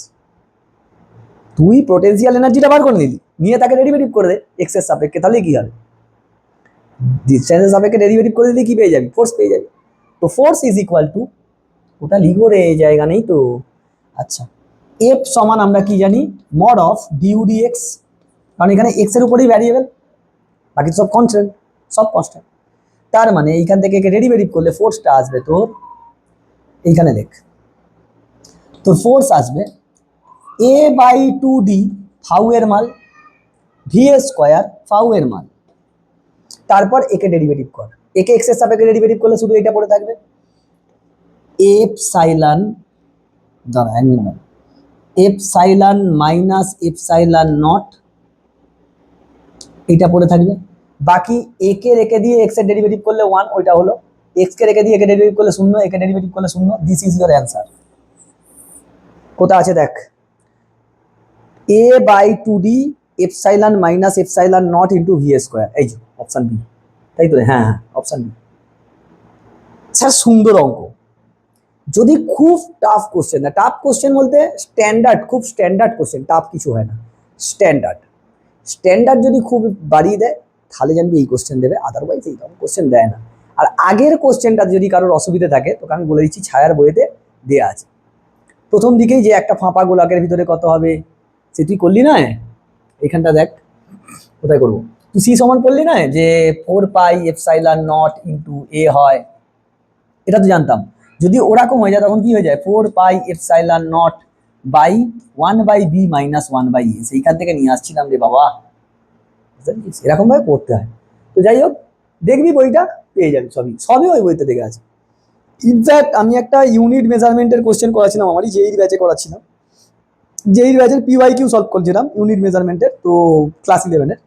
তুই পোটেনশিয়াল এনার্জিটা বার করে নিলি, নিয়ে তাকে ডেরিভেটিভ করে দে এক্স এর সাপেক্ষে, তাহলে কি হবে, ডিস্টেন্সের সাপেক্ষে ডেরিভেটিভ করে দিলে কি পেয়ে যাবি, ফোর্স পেয়ে যাবি। তো ফোর্স ইজ ইকুয়াল টু, ওটা লিখবো রে, জায়গা নেই তো। আচ্ছা, এফ সমান আমরা কি জানি, মড অফ ডিউ ডিএক্স, কারণ এখানে এক্স এর উপরেই ভ্যারিয়েবল, বাকি সব কনস্ট্যান্ট, সব কনস্ট্যান্ট। তার মানে এইখান থেকে ডেরিভেটিভ করলে ফোর্সটা আসবে তোর, এইখানে দেখ, তোর ফোর্স আসবে এ বাই টু ডি ফাউ এর মান, ভি এর স্কোয়ার ফাউ এর মান, তারপর একে ডেরিভেটিভ কর, একে এক্স এর সাপেক্ষে ডেরিভেটিভ করলে শুধু এটা পড়ে থাকবে এপসাইলন, দাঁড়া এক minute, epsilon minus epsilon not, এটা পড়ে থাকবে। বাকি একে রেখে দিয়ে এক্স এর ডেরিভেটিভ করলে 1, ওইটা হলো, এক্স কে রেখে দিয়ে একে ডেরিভেটিভ করলে 0, একে ডেরিভেটিভ করলে 0, দিস ইজ ইওর অ্যান্সার। কোথায় আছে দেখ, A by two D epsilon minus epsilon nought into V square, এই যে অপশন বি, তাই তো? হ্যাঁ হ্যাঁ, অপশন বি। স্যার সুন্দর অঙ্ক, যদি খুব টাফ কোশ্চেন না, টাফ কোশ্চেন বলতে স্ট্যান্ডার্ড, খুব স্ট্যান্ডার্ড কোশ্চেন, টাফ কিছু হয় না, স্ট্যান্ডার্ড, স্ট্যান্ডার্ড যদি খুব বাড়িয়ে দেয় তাহলে জানবি এই কোশ্চেন দেবে, আদারওয়াইজ এইরকম কোশ্চেন দেয় না। আর আগের কোশ্চেনটা যদি কারোর অসুবিধা থাকে তোকে আমি বলে দিচ্ছি, ছায়ার বইতে দেয়া আছে, প্রথম দিকেই যে একটা ফাঁপা গোলাকের ভিতরে কত হবে সে তুই করলি না, এখানটা দেখ কোথায় করবো, তুই সি সমান করলি না যে 4 পাই এপসাইলন নট ইন্টু এ হয়, এটা তো জানতাম। যদি ওরকম হয়ে যায় তখন কি হয়ে যায়, 4 pi epsilon not by 1 by B minus 1 by A, সেইখান থেকে নিয়ে আসছিলাম রে বাবা, এরকম ভাবে পড়তে হয়। তো যাই হোক, দেখবি বইটা পেয়ে যাবি, সবই সবই ওই বইতে দেখে আছে। ইনফ্যাক্ট আমি একটা ইউনিট মেজারমেন্টের কোশ্চেন করাছিলাম, আমারই যেই ব্যাচে করাচ্ছিলাম, যেই ব্যাচের পিওয়াই কিউ সলভ করছিলাম ইউনিট মেজারমেন্টের, তো ক্লাস 11-এর।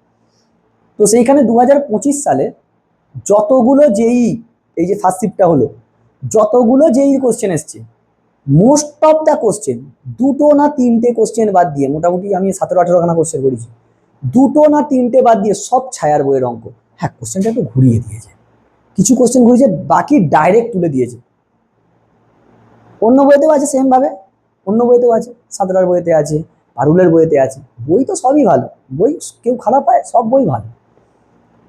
তো সেইখানে 2025 সালে যতগুলো যেই, এই যে ফার্স্ট শিফটটা হলো, যতগুলো যেই কোশ্চেন এসছে, মোস্ট অফ দ্য কোশ্চেন, 2টো না 3টে কোশ্চেন বাদ দিয়ে, মোটামুটি আমি 17-18খানা কোশ্চেন করেছি, 2টো না 3টে বাদ দিয়ে সব ছায়ার বইয়ের অঙ্ক। হ্যাঁ, কোশ্চেনটা একটু ঘুরিয়ে দিয়েছে, কিছু কোশ্চেন ঘুরিয়েছে, বাকি ডাইরেক্ট তুলে দিয়েছে। অন্য বইতেও আছে সেম ভাবে, অন্য বইতেও আছে, সাতরার বইতে আছে, পারুলের বইতে আছে, বই তো সবই ভালো, বই কেউ খারাপ হয়, সব বই ভালো।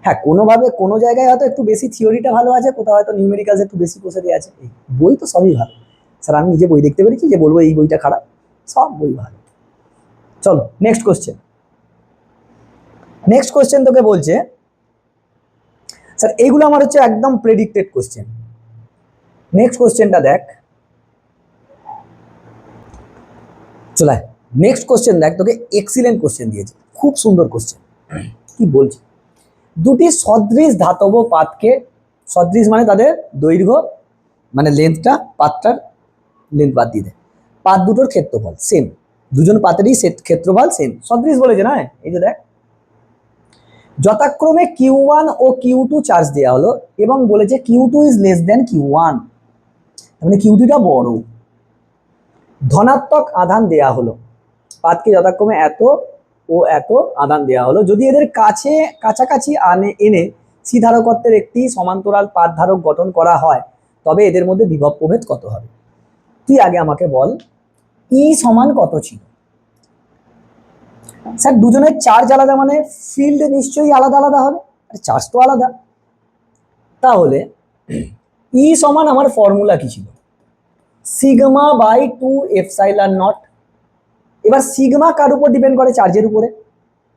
হ্যাঁ, কোনোভাবে কোনো জায়গায় হয়তো একটু বেশি থিওরিটা ভালো আছে, কোথাও হয়তো নিউমেরিক্যালস একটু বেশি বসে দিয়ে আছে, এই বই তো সবই ভালো। স্যার আমি নিজে বই দেখতে পেরেছি যে বলবো এই বইটা খারাপ, সব বই ভালো। চলো নেক্সট কোশ্চেন। নেক্সট কোশ্চেন তোকে বলছে, স্যার এইগুলো আমার হচ্ছে একদম প্রেডিক্টেড কোশ্চেন। নেক্সট কোশ্চেনটা দেখ, চলে নেক্সট কোশ্চেন দেখ, তোকে এক্সিলেন্ট কোশ্চেন দিয়েছে, খুব সুন্দর কোশ্চেন। কি বলছে, দুটি সদৃশ ধাতব পাতকে, সদৃশ মানে তাদের দৈর্ঘ্য মানে লেন্থটা, পাতটার লেন্থ বাদ দিয়ে দেয়, পাত দুটোর ক্ষেত্রফল সেম, দুজন পাতেরই ক্ষেত্রফল সেম, সদৃশ বলেছে না, এই যে দেখ, যথাক্রমে Q1 ও Q2 চার্জ দেওয়া হলো এবং বলেছে Q2 is less than Q1, মানে Q2টা বড়। ধনাত্মক আধান দেয়া হলো, পাতকে যথাক্রমে এত ও এত আধান দেয়া হলো, যদি এদের কাছাকাছি এনে সি ধারকত্বের একটি সমান্তরাল পাত ধারক গঠন করা হয় তবে এদের মধ্যে বিভব প্রভেদ কত হবে। তুই আগে আমাকে বল ই সমান কত ছিল। স্যার দুজনের চার্জ আলাদা মানে ফিল্ড নিশ্চয়ই আলাদা আলাদা হবে, চার্জ তো আলাদা। তাহলে ই সমান আমার ফর্মুলা কি ছিল, সিগমা বাই 2 এপসাইলন নট। এবার সিগমা কার উপর ডিপেন্ড করে, চার্জের উপরে,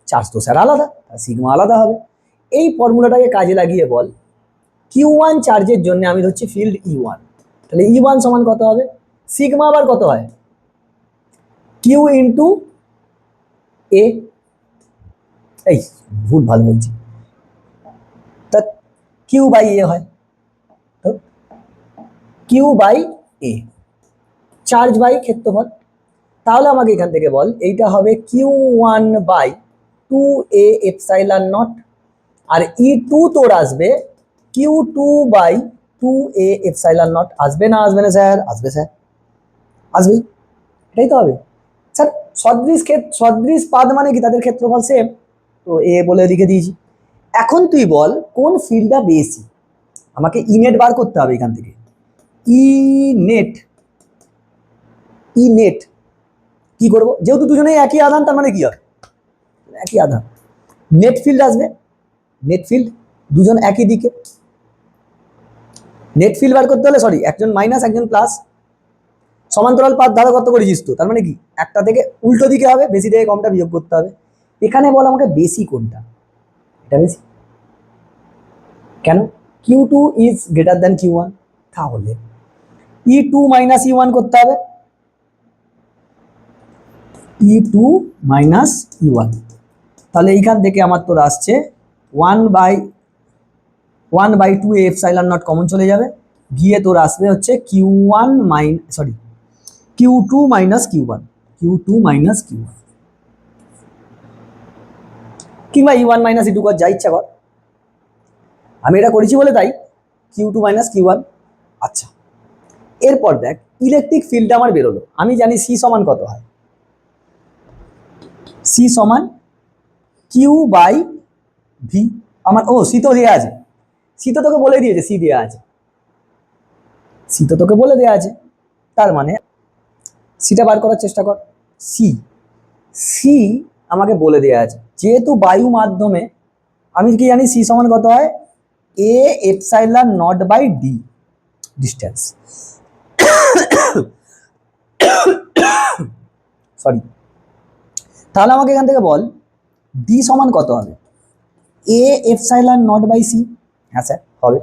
চার্জ তো স্যার আলাদা, সিগমা আলাদা হবে। এই ফর্মুলাটাকে কাজে লাগিয়ে বল Q1 চার্জের জন্য আমি ধরছি ফিল্ড E1, তাহলে E1 সমান কত হবে, সিগমা আবার কত হয় Q ইন্টু এ, এই ভুল ভালো বলছি, তা কিউ বাই এ হয়, তো Q by A charge by ক্ষেত্রফল। তাহলে আমাকে এখান থেকে বল এইটা হবে Q1 by 2a epsilon not, R E2 তোর আসবে Q2 by 2a epsilon not. আসবে না আসবে না স্যার, আসবে স্যার, আসবেই, এটাই তো হবে স্যার। সদৃশ পাদ মানে কি, তাদের ক্ষেত্রফল সেম, তো এ বলে লিখে দিয়েছি। এখন তুই বল কোন ফিল্ডটা বেশি, আমাকে ই নেট বার করতে হবে এখান থেকে। ই নেট, ই নেট কি করবো, যেহেতু দুজনেই একই আধান তার মানে কি হবে, একই আধান, নেট ফিল্ড আসবে, নেট ফিল্ড দুজন একই দিকে, নেট ফিল্ড বার করতে হলে সরি একজন মাইনাস একজন প্লাস, সমান্তরাল পাত ধারা কত করেছিস তো, তার মানে কি একটা থেকে উল্টো দিকে হবে, বেশি থেকে কমটা বিয়োগ করতে হবে। এখানে বল আমাকে বেশি কোনটা, এটা বেশি কেন, Q2 is greater than Q1, তাহলে E2 মাইনাস E1 করতে হবে, E2 মাইনাস E1, তাহলে এইখান থেকে আমার তোর আসছে 1/2 এপসাইলন নট কমন চলে যাবে, গিয়ে তোর আসবে হচ্ছে Q2 minus Q1, Q2 minus Q1 কিংবা E1 মাইনাস E2 কর, যা ইচ্ছা কর, আমি এটা করেছি বলে তাই Q2 মাইনাস Q1। আচ্ছা এরপর দেখ ইলেকট্রিক ফিল্ডটা আমার বেরোলো, আমি জানি সি সমান কত হয়, সি সমান কিউ বাই ভি। আমার সি তো দেওয়া আছে, সি তো তোকে বলে দিয়েছে, সি দেওয়া আছে, সি তো তোকে বলে দেওয়া আছে, তার মানে সিটা বার করার চেষ্টা কর। সি, সি আমাকে বলে দেওয়া আছে, যেহেতু বায়ু মাধ্যমে আমি কি জানি সি সমান কত হয়, A epsilon not by D distance, sorry. তাহলে আমাকে এখান থেকে বল ডি সমান কত হবে, A epsilon not by C, হ্যাঁ স্যার হবে।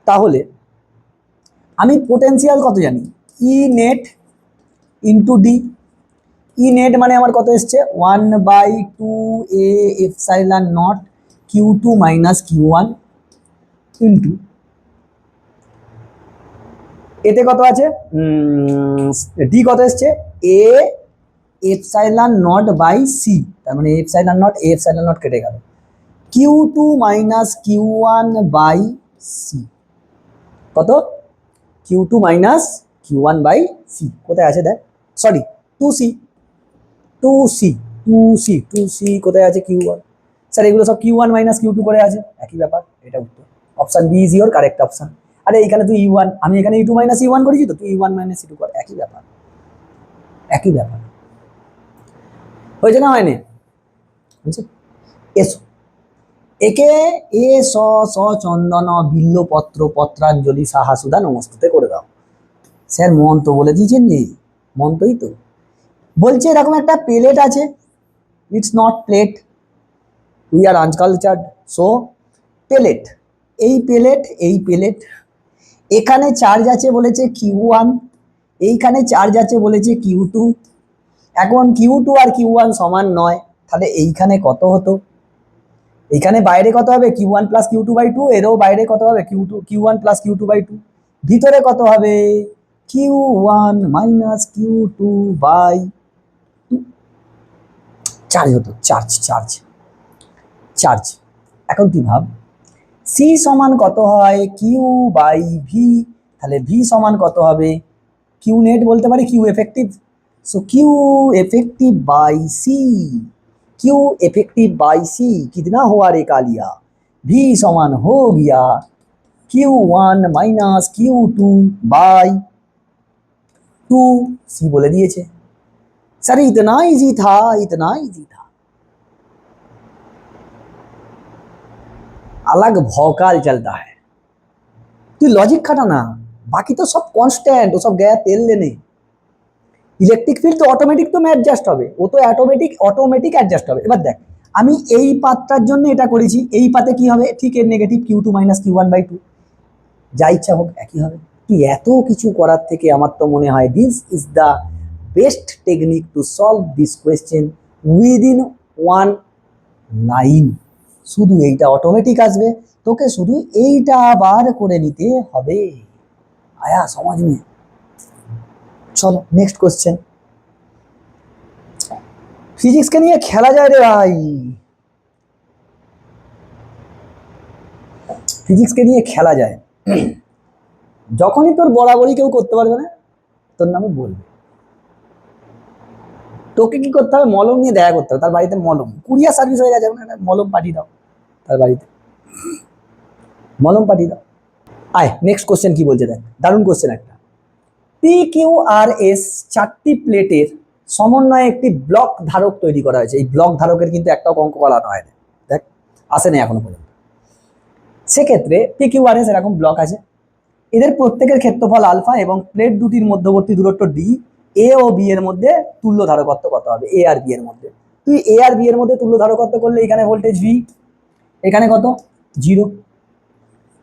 তাহলে আমি পোটেনশিয়াল কত জানি, E net into D, E net মানে আমার কত এসছে 1/2 epsilon not Q2 minus Q1 into এতে কত আছে, ডি কত এসছে A epsilon not by C, তার মানে এপসাইলন নট এপসাইলন নট কেটে গেল, Q2 minus Q1 by C, কত Q2 minus Q1 by C, কোথায় আছে দেখ, sorry 2C, 2C, 2C, 2C কোথায় আছে Q1, স্যার এগুলো সব Q1 মাইনাস Q2 করে আছে, একই ব্যাপার, এটা উত্তর, option B is your correct option. আরে এখানে তুই E1, আমি এখানে E2 মাইনাস E1 করেছি, তো তুই E1 মাইনাস E2 কর, একই ব্যাপার, একই ব্যাপার, হয়েছে না হয়নি, বুঝছো। এসো একে এ স স চন্দন বিল্লপত্র পত্রাঞ্জলি সাহা সুধা নমস্তুতে করে দাও। স্যার মন তো বলে দিয়েছেন নি, মন্তই তো বলছে এরকম একটা প্লেট আছে, it's not plate, we are uncultured, so plate, এই প্লেট, এই প্লেট, এখানে চার্জ আছে বলেছে Q1, এইখানে চার্জ আছে বলেছে Q2, এখন Q2 আর Q1 সমান নয়, তাহলে এইখানে কত হতো, এইখানে বাইরে কত হবে Q1 প্লাস Q2 বাই 2, এরও বাইরে কত হবে Q1 প্লাস Q2 বাই 2, ভিতরে কত হবে Q1 minus Q2 by 2, charge হতো, চার্জ চার্জ চার্জ। এখন তুই ভাব সি সমান কত হয় কিউ বাই ভি, তাহলে ভি সমান কত হবে কিউ নেট বলতে পারি Q effective. So Q effective by C, Q effective by C कितना हुआ रे कालिया, भी समान हो गया Q1 माइनस Q2 बाई 2। सी बोले दिए छे सर, इतना इजी था, इतना इजी था। अलग भौकाल चलता है, तू लॉजिक खाटा ना, बाकी तो सब कांस्टेंट, वो सब गया तेल लेने। ইলেকট্রিক ফিল্ড তো অটোমেটিক তো অ্যাডজাস্ট হবে, ও তো অটোমেটিক অ্যাডজাস্ট হবে। এবার দেখ আমি এই পাথটার জন্য এটা করেছি, এই পাথে কি হবে, ঠিক এর নেগেটিভ Q2 মাইনাস Q1/2, যা ইচ্ছা হোক একই হবে। তুই এত কিছু করার থেকে আমার তো মনে হয় this is the best technique to solve this question within one line. শুধু এইটা অটোমেটিক আসবে, তোকে শুধু এইটা আবার করে নিতে হবে। আয়া সমাজ মে। চলো নেক্সট কোশ্চেন। ফিজিক্সকে নিয়ে খেলা যায় রে ভাই, ফিজিক্সকে নিয়ে খেলা যায়। যখনই তোর বরাবরই কেউ করতে পারবে না, তোর নামে বলবে। তোকে কি করতে হবে, মলম নিয়ে দেখা করতে হবে তার বাড়িতে। মলম কুরিয়ার সার্ভিস হয়ে গেছে, মলম পাঠিয়ে দাও তার বাড়িতে, মলম পাঠিয়ে দাও। আয় নেক্সট কোশ্চেন কি বলছে দেখ, দারুণ কোশ্চেন একটা। PQRS চারটি প্লেটের সমন্বয়ে একটি ব্লক ধারক তৈরি করা হয়েছে। এই ব্লক ধারকের কিন্তু একটাও অঙ্ক করানো হয় না, দেখ আসে না এখনো পর্যন্ত। সেক্ষেত্রে PQRS এরকম ব্লক আছে, এদের প্রত্যেকের ক্ষেত্রফল আলফা এবং প্লেট দুটির মধ্যবর্তী দূরত্ব ডি। এ ও বি এর মধ্যে তুল্য ধারকত্ব কত হবে, এ আর বি এর মধ্যে। তুই এ আর বি এর মধ্যে তুল্য ধারকত্ব করলে এখানে ভোল্টেজ ভি, এখানে কত 0,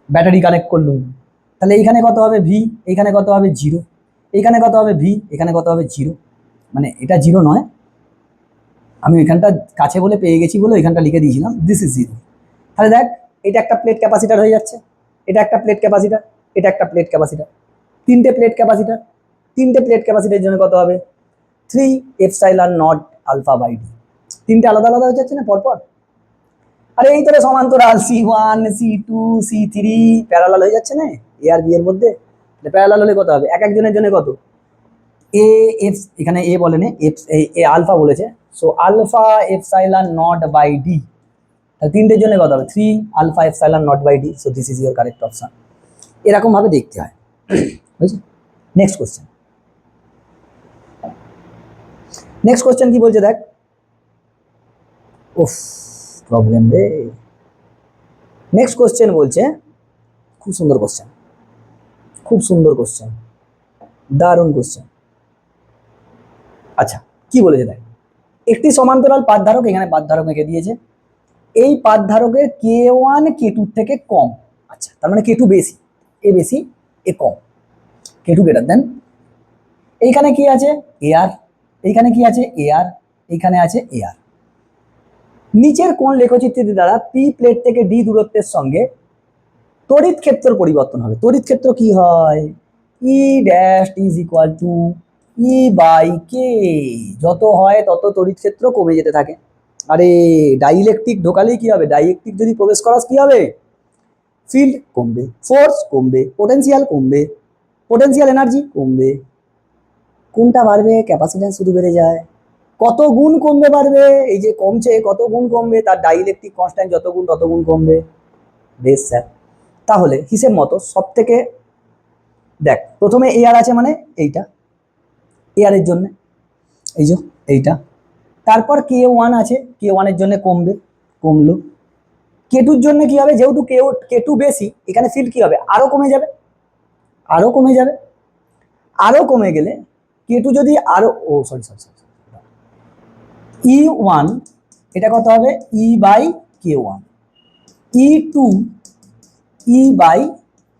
ব্যাটারি কানেক্ট করলো, তাহলে এইখানে কত হবে ভি, এইখানে কত হবে 0, এখানে কত হবে ভি, এখানে কত হবে 0। মানে এটা 0 নয়, আমি এখানটা কাছে বলে পেয়ে গেছি বলে এখানটা লিখে দিয়েছিলাম দিস ইজ 0। তাহলে দেখ এটা একটা প্লেট ক্যাপাসিটার হয়ে যাচ্ছে, এটা একটা প্লেট ক্যাপাসিটার, এটা একটা প্লেট ক্যাপাসিটার, তিনটে প্লেট ক্যাপাসিটার। তিনটে প্লেট ক্যাপাসিটারের জন্য কত হবে 3 epsilon not alpha by D. তিনটে আলাদা আলাদা হয়ে যাচ্ছে না পরপর। আরে এই তোরা সমান্তরাল C1 C2 C3 প্যারালাল হয়ে যাচ্ছে না এ আর বি এর মধ্যে। প্যারালাল হলে কত হবে, এক একজনের জন্য কত, এ এফ, এখানে এ বলেনি এ আলফা বলেছে, so alpha epsilon not by D. তাহলে তিনটের জন্য কত হবে 3 alpha epsilon not by D. So this is your correct option. এরকম ভাবে দেখতে হয়, বুঝলি। নেক্সট কোশ্চেন, নেক্সট কোশ্চেন কি বলছে দেখ। উফ প্রবলেম রে। নেক্সট কোশ্চেন বলছে, খুব সুন্দর কোশ্চেন, খুব সুন্দর কোশ্চেন, দারুণ কোশ্চেন। আচ্ছা কি বলেছে দেখ, একটি সমান্তরাল পাত ধারক, এখানে পাত ধারক এঁকে দিয়েছে, এই পাত ধারকের K1 K2 থেকে কম। আচ্ছা তার মানে K2 বেশি, এ বেশি এ কম, K2 গ্রেটার দেন। এইখানে কি আছে AR, এইখানে কি আছে AR, এইখানে আছে AR। নিচের কোন লেখচিত্রটি দ্বারা পি প্লেট থেকে ডি দূরত্বের সঙ্গে তড়িৎ ক্ষেত্র পরিবর্তন হবে। তড়িৎ ক্ষেত্র কি হয়, E dash is equal to E by K, যত হয় তত তড়িৎ ক্ষেত্র কমে যেতে থাকে। আরে ডাইইলেকট্রিক ঢোকালেই কি হবে, ডাইইলেকট্রিক যদি প্রবেশ করাস কি হবে, ফিল্ড কমবে, ফোর্স কমবে, পোটেনশিয়াল কমবে, পোটেনশিয়াল এনার্জি কমবে। কোনটা বাড়বে, ক্যাপাসিট্যান্স শুধু বেড়ে যায়। কত গুণ কমবে বাড়বে, এই যে কমছে কত গুণ কমবে, তার ডাইইলেকট্রিক কনস্ট্যান্ট যত গুণ তত গুণ কমবে। বেশ স্যার, তাহলে হিসেব মতো সব থেকে দেখ প্রথমে এআর আছে মানে এইটা, এআর এর জন্য এই যে এইটা, তারপর K1 আছে, K1 এর জন্য কমবে, কমলো। K2 এর জন্য কি হবে, যেহেতু K2 বেশি, এখানে ফিল্ড কি হবে আরো কমে যাবে, আরো কমে যাবে। আরো কমে গেলে K2 যদি আরো সরি E1 এটা কত হবে E by K1, E2 E by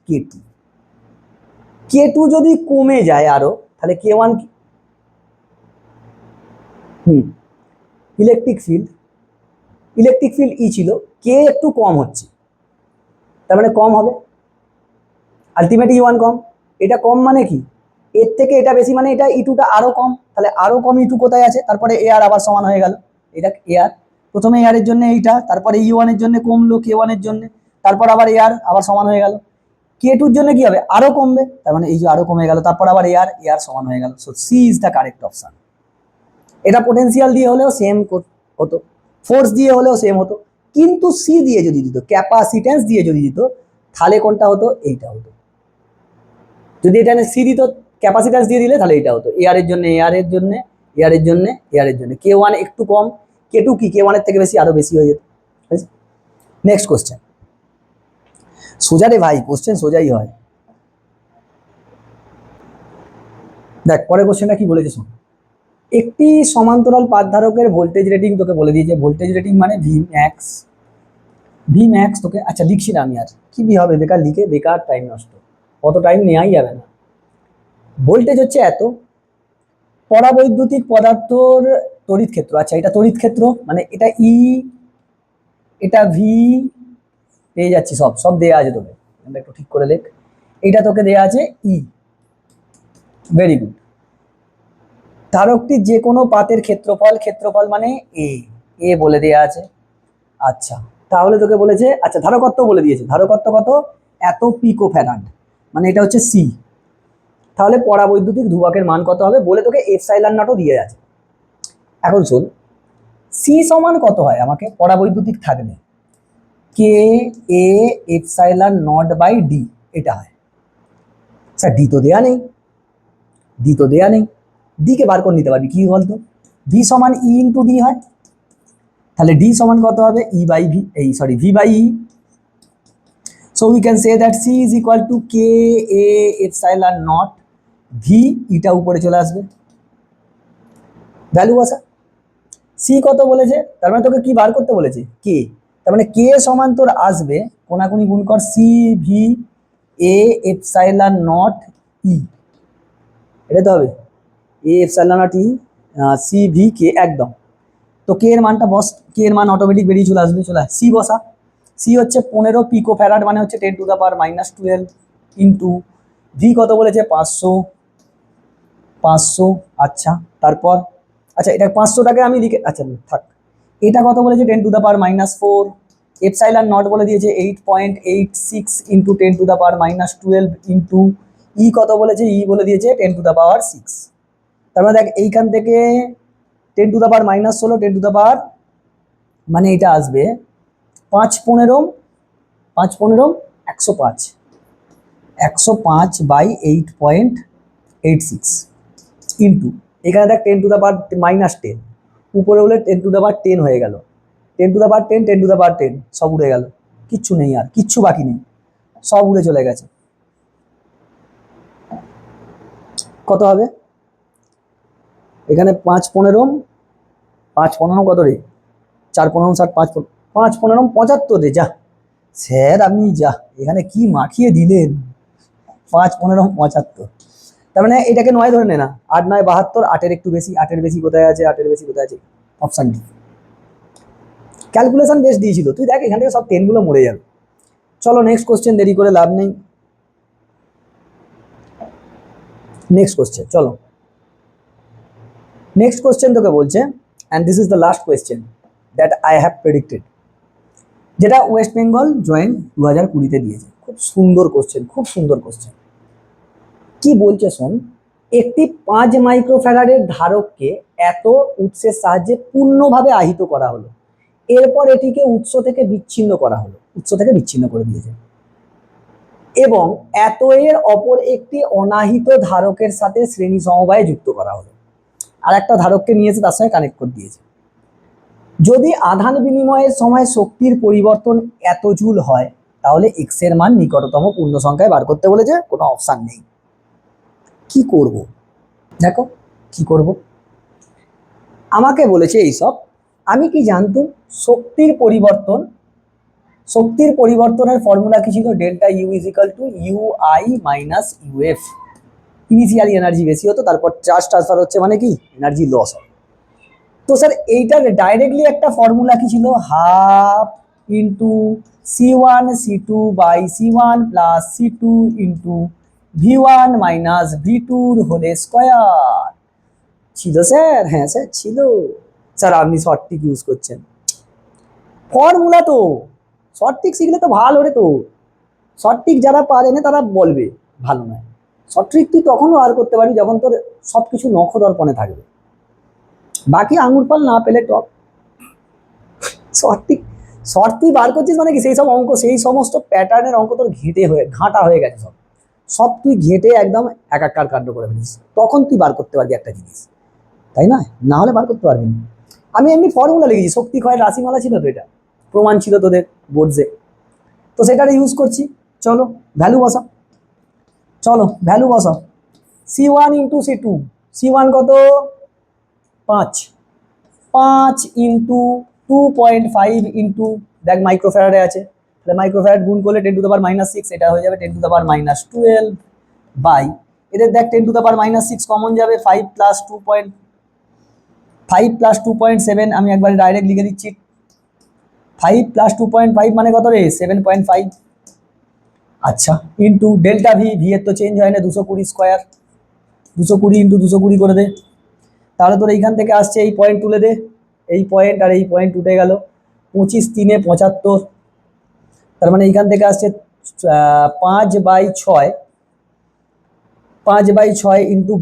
K2। K2 যদি কমে যায় আরো, তাহলে K1 ইলেকট্রিক ফিল্ড ই ছিল, কে একটু কম হচ্ছে, তার মানে কম হবে, আলটিমেট E1 কম। এটা কম মানে কি, এর থেকে এটা বেশি মানে এটা E2টা আরো কম, তাহলে আরো কম E2 কোথায় আছে, তারপরে AR আবার সমান হয়ে গেল। এটা AR, প্রথমে AR এর জন্য এইটা, তারপরে E1 এর জন্য কমলো K1 এর জন্য, তারপর আবার AR আবার সমান হয়ে গেল। K2 এর জন্য কি হবে, আরো কমবে, তার মানে এই যে আরো কমে গেল, তারপর আবার এয়ার এয়ার সমান হয়ে গেল। So C is the correct option. এটা পোটেনশিয়াল দিয়ে হলেও সেম হতো, ফোর্স দিয়ে হলেও সেম হতো, কিন্তু সি দিয়ে যদি দিত, ক্যাপাসিটেন্স দিয়ে যদি দিত, তাহলে কোনটা হতো, এইটা হতো। যদি এটা সি দিত, ক্যাপাসিটেন্স দিয়ে দিলে তাহলে এটা হতো, এয়ার এর জন্য এয়ার এর জন্য এয়ার এর জন্য এয়ার এর জন্য K1 একটু কম, K2 কি K1 এর থেকে বেশি, আরো বেশি হয়ে যেত। নেক্সট কোশ্চেন, সোজা রে ভাই, কোশ্চেন সোজাই হয়। দেখ পরের কোশ্চেনটা কি বলেছে শোন। একটি সমান্তরাল পাত ধারকের ভোল্টেজ রেটিং তোকে বলে দিয়েছে, ভোল্টেজ রেটিং মানে ভি ম্যাক্স। ভি ম্যাক্স তোকে, আচ্ছা লিখছি না আমি আর, কি ভি হবে বেকার লিখে, বেকার টাইম নষ্ট, অত টাইম নেওয়াই যাবে না। ভোল্টেজ হচ্ছে এত, পরাবৈদ্যুতিক পদার্থর তড়িৎ ক্ষেত্র, আচ্ছা এটা তড়িৎ ক্ষেত্র মানে এটা ই, এটা ভি, পেয়ে যাচ্ছি, সব সব দেয়া আছে তোকে, একটু ঠিক করে লেখ। এটা তোকে দেয়া আছে ই, ভেরি গুড। ধারকটির যে কোনো পাতের ক্ষেত্রফল, ক্ষেত্রফল মানে এ, এ বলে দেয়া আছে। আচ্ছা তাহলে তোকে বলেছে, আচ্ছা ধারকত্ব বলে দিয়েছে, ধারকত্ব কত, এত পিকো ফ্যারাড, মানে এটা হচ্ছে সি। তাহলে পরাবৈদ্যুতিক ধ্রুবকের মান কত হবে বলে তোকে এপসাইলন নটও দিয়ে আছে। এখন শোন, সি সমান কত হয়, আমাকে পরাবৈদ্যুতিক থাকলে K A epsilon not by D, এটা হয়। স্যার ডি তো দেয়া নেই, ডি তো দেয়া নেই, ডি কে বার করে নিতে পারবি, কি বলতো, ভি সমান ই ইন্টু ডি হয়, তাহলে ডি সমান কত হবে, ই বাই ভি, এই sorry V by E. So we can say that C is equal to K A epsilon nought V, ইটা উপরে চলে আসবে, ভ্যালু বসা। সি কত বলেছে, তার মানে তোকে কি বার করতে বলেছে, কে, তার মানে কে সমান তোর আসবে, কোনাকুনি গুণ কর, C V A epsilon nought E, এটা তো হবে A epsilon nought E C V K, একদম। তো কে এর মানটা বস, কে এর মান অটোমেটিক বেরিয়ে চলে আসবে, চলে সি বসা। সি হচ্ছে 15 পিকো ফ্যারাড, মানে হচ্ছে 10⁻⁻12 ইন্টু ভি কত বলেছে 500, 500, আচ্ছা তারপর, আচ্ছা এটা 500টাকে আমি লিখে, আচ্ছা থাক, এটা কত বলেছে 10⁻⁻4, এপসাইলন নট বলে দিয়েছে 8.86 ইন্টু 10⁻⁻12 ইন্টু ই কত বলেছে, ই বলে দিয়েছে 10⁻6। তার মানে দেখ এইখান থেকে 10⁻⁻16, 10 মানে এটা আসবে 5 15, 5 15, 105, 105 বাই 8.86 ইন্টু, এখানে দেখ 10⁻10, উপরে হলে 10⁻10 হয়ে গেল, 10⁻10, 10⁻10 সব উড়ে গেল, কিচ্ছু নেই আর, কিচ্ছু বাকি নেই, সব উড়ে চলে গেছে। কত হবে এখানে 5 15, 5 15 কত রে, 4 15 60, 5 15 75 রে, যা স্যার আপনি যা এখানে কি মাখিয়ে দিলেন, 5 15 75। তার মানে এটাকে 9 ধরে নে না, 8 9 72, 8-এর একটু বেশি, 8-এর বেশি কোথায় আছে, 8-এর বেশি কোথায় আছে, অপশন ডি। ক্যালকুলেশন বেশ দিয়েছিল, তুই দেখ এখান থেকে সব 10 গুলো মরে যাবে। চলো নেক্সট কোশ্চেন, দেরি করে লাভ নেই, নেক্সট কোশ্চেন চলো। নেক্সট কোশ্চেন তোকে বলছে, and this is the last question that I have predicted, যেটা ওয়েস্ট বেঙ্গল জয়েন্ট 2020-তে দিয়েছে। খুব সুন্দর কোশ্চেন, খুব সুন্দর কোশ্চেন। কি বলছে শোন, একটি 5 মাইক্রোফ্যারাডের ধারককে এত উৎসের সাহায্যে পূর্ণভাবে আহিত করা হলো, এরপর এটিকে উৎস থেকে বিচ্ছিন্ন করা হলো, উৎস থেকে বিচ্ছিন্ন করে দিয়েছে, এবং এত এর অপর একটি অনাহিত ধারকের সাথে শ্রেণী সমবায়ে যুক্ত করা হলো, আর একটা ধারককে নিয়েছে তার সঙ্গে কানেক্ট করে দিয়েছে। যদি আধান বিনিময়ের সময় শক্তির পরিবর্তন এত জুল হয়, তাহলে এক্স এর মান নিকটতম পূর্ণ সংখ্যায় বার করতে বলেছে, কোনো অপশন নেই। কি করব, দেখো কি করব, আমাকে বলেছে এইসব, আমি কি জানতো শক্তির পরিবর্তন, শক্তির পরিবর্তনের ফর্মুলা কি ছিল, delta U is equal to U I minus UF. Initially energy বেশি হতো, তারপর চার্জ ট্রান্সফার হচ্ছে মানে কি এনার্জি লস হয়। তো স্যার এইটার ডাইরেক্টলি একটা ফর্মুলা কি ছিল, half into C1 C2 by C1 plus C2 into V1 minus V2 whole square ছিল স্যার, হ্যাঁ স্যার ছিল। স্যার আপনি শর্ট ট্রিক ইউজ করছেন, ফর্মুলা তো শর্ট ট্রিক শিখলে তো ভালো রে, তো শর্ট ট্রিক যারা পারে না তারা বলবে ভালো নয়। শর্ট ট্রিক তুই তখনও বার করতে পারবি যখন তোর সব কিছু নখদর্পণে থাকবে, বাকি আঙুর ফল না পেলে টপ। শর্ট ট্রিক, শর্ট তুই বার করছিস মানে কি সেই সব অঙ্ক, সেই সমস্ত প্যাটার্নের অঙ্ক তোর ঘাঁটা হয়ে গেছে সব, সব তুই ঘেঁটে একদম একাকার কাণ্ড করে ফেলিস, তখন তুই বার করতে পারবি একটা জিনিস, তাই না? না হলে বার করতে পারবি না। আমি এমনি ফর্মুলা লিখেছি, শক্তি ক্ষয়ের রাশিমালা ছিল তো, এটা প্রমাণ ছিল তোদের বোর্ডসে, তো সেটারে ইউজ করছি। চলো ভ্যালু বসাও, চলো ভ্যালু বসাও। C1 ইন্টু C2, C1 কত 5, 5 ইন্টু 2.5 ইন্টু দেখ মাইক্রোফ্যারাডে আছে, তাহলে মাইক্রোফ্যারাড গুণ করলে 10⁻⁶, এটা হয়ে যাবে 10⁻12 বাই এদের দেখ 10⁻⁶ কমন যাবে, 5 প্লাস 2.7, আমি একবার ডাইরেক্ট লিখে দিচ্ছি, 5 প্লাস 2.5 মানে কত রে 7.5। আচ্ছা ইন্টু ডেল্টা ভি, ভি এর তো চেঞ্জ হয় না, 220 স্কোয়ার, 220 ইন্টু 220 করে দে, তাহলে তোর এইখান থেকে আসছে এই পয়েন্ট তুলে দে, এই পয়েন্ট আর এই পয়েন্ট উঠে গেল, 25 3 75, তার মানে এইখান থেকে আসছে 5/6, 5/6 ইন্টু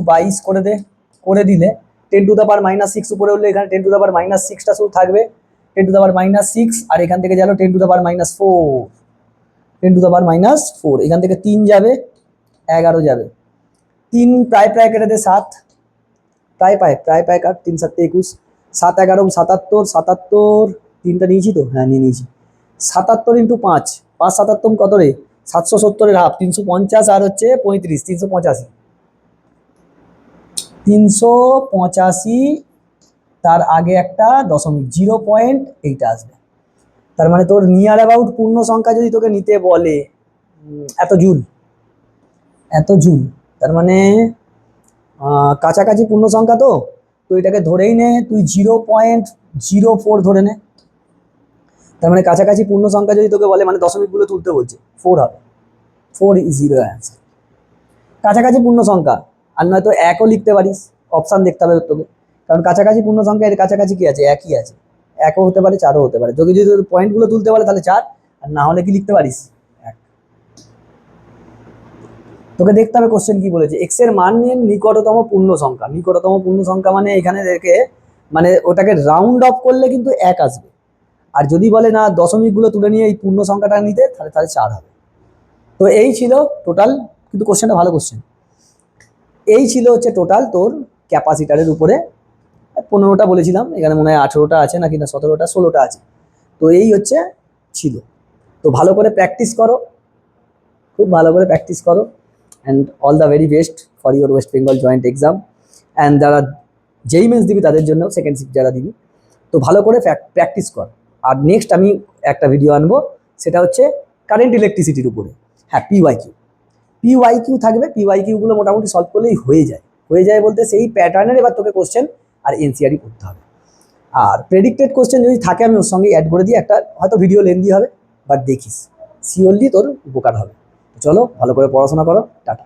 22 করে দে, করে দিলে 10⁻⁶ উপরে উঠলে এখানে 10⁻⁶ শুধু থাকবে, 10⁻⁶, আর এখান থেকে গেল 10⁻⁴, 10⁻⁴, এখান থেকে 3 যাবে, 11 যাবে, 3 প্রায় কেটে দে 7, প্রায় কাট, 3 7 21, 7 11 77, 77 3টা নিয়েছি তো, হ্যাঁ নিয়েছি, 77 ইন্টু 5, 5 77 কত রে 770 হাফ, 350, আর হচ্ছে 35, 385, 385, তার আগে একটা দশমিক 0.8 আসবে, তার মানে তোর নিয়ার অ্যাবাউট পূর্ণ সংখ্যা যদি তোকে নিতে বলে এত জুল, তার মানে কাছাকাছি পূর্ণ সংখ্যা, তো এটাকে ধরেই নে তুই 0.04 ধরে নে, তার মানে কাছাকাছি পূর্ণ সংখ্যা যদি তোকে বলে মানে দশমিকগুলো তুলতে বলছে, 4 হবে, 4 ইজ 0 অ্যান্সার, কাছাকাছি পূর্ণ সংখ্যা। আর নয়তো 1ও লিখতে পারিস, অপশান দেখতে হবে তোকে, কারণ কাছাকাছি পূর্ণ সংখ্যা এর কাছাকাছি কি আছে, একই আছে, 1ও হতে পারে 4ও হতে পারে, যদি পয়েন্টগুলো তুলতে বলে তাহলে 4, আর না হলে কি লিখতে পারিস 1। তোকে দেখতে হবে কোশ্চেন কি বলেছে, এক্স এর মান নিয়ে নিকটতম পূর্ণ সংখ্যা মানে এখানে দেখে মানে ওটাকে রাউন্ড অফ করলে কিন্তু 1 আসবে, আর যদি বলে না দশমিকগুলো তুলে নিয়ে এই পূর্ণ সংখ্যাটা নিতে তাহলে 4 হবে। তো এই ছিল টোটাল, কিন্তু কোশ্চেনটা ভালো কোশ্চেন, এই ছিল হচ্ছে টোটাল তোর ক্যাপাসিটারের উপরে 15টা বলেছিলাম, এখানে মনে হয় 18টা আছে নাকি না 17টা 16টা আছে, তো এই হচ্ছে ছিল। তো ভালো করে প্র্যাকটিস করো, খুব ভালো করে প্র্যাকটিস করো, and all the very best for your West Bengal joint exam, and যারা যেই মেন্স দিবি তাদের জন্য সেকেন্ড শিফট যারা দিবি, তো ভালো করে প্র্যাকটিস কর। আর নেক্সট আমি একটা ভিডিও আনবো, সেটা হচ্ছে কারেন্ট ইলেকট্রিসিটির উপরে, হ্যাঁ পিওয়াইকিউ থাকবে, পিওয়াইকিউগুলো মোটামুটি সলভ করলেই হয়ে যায় বলতে সেই প্যাটার্নের এবার তোকে কোশ্চেন আর এনসিআরই করতে হবে, আর প্রেডিক্টেড কোশ্চেন যদি থাকে আমি ওর সঙ্গে অ্যাড করে দিই একটা, হয়তো ভিডিও লেন্দি হবে বাট দেখিস শিওরলি তোর উপকার হবে। চলো ভালো করে পড়াশোনা করো, টাটা।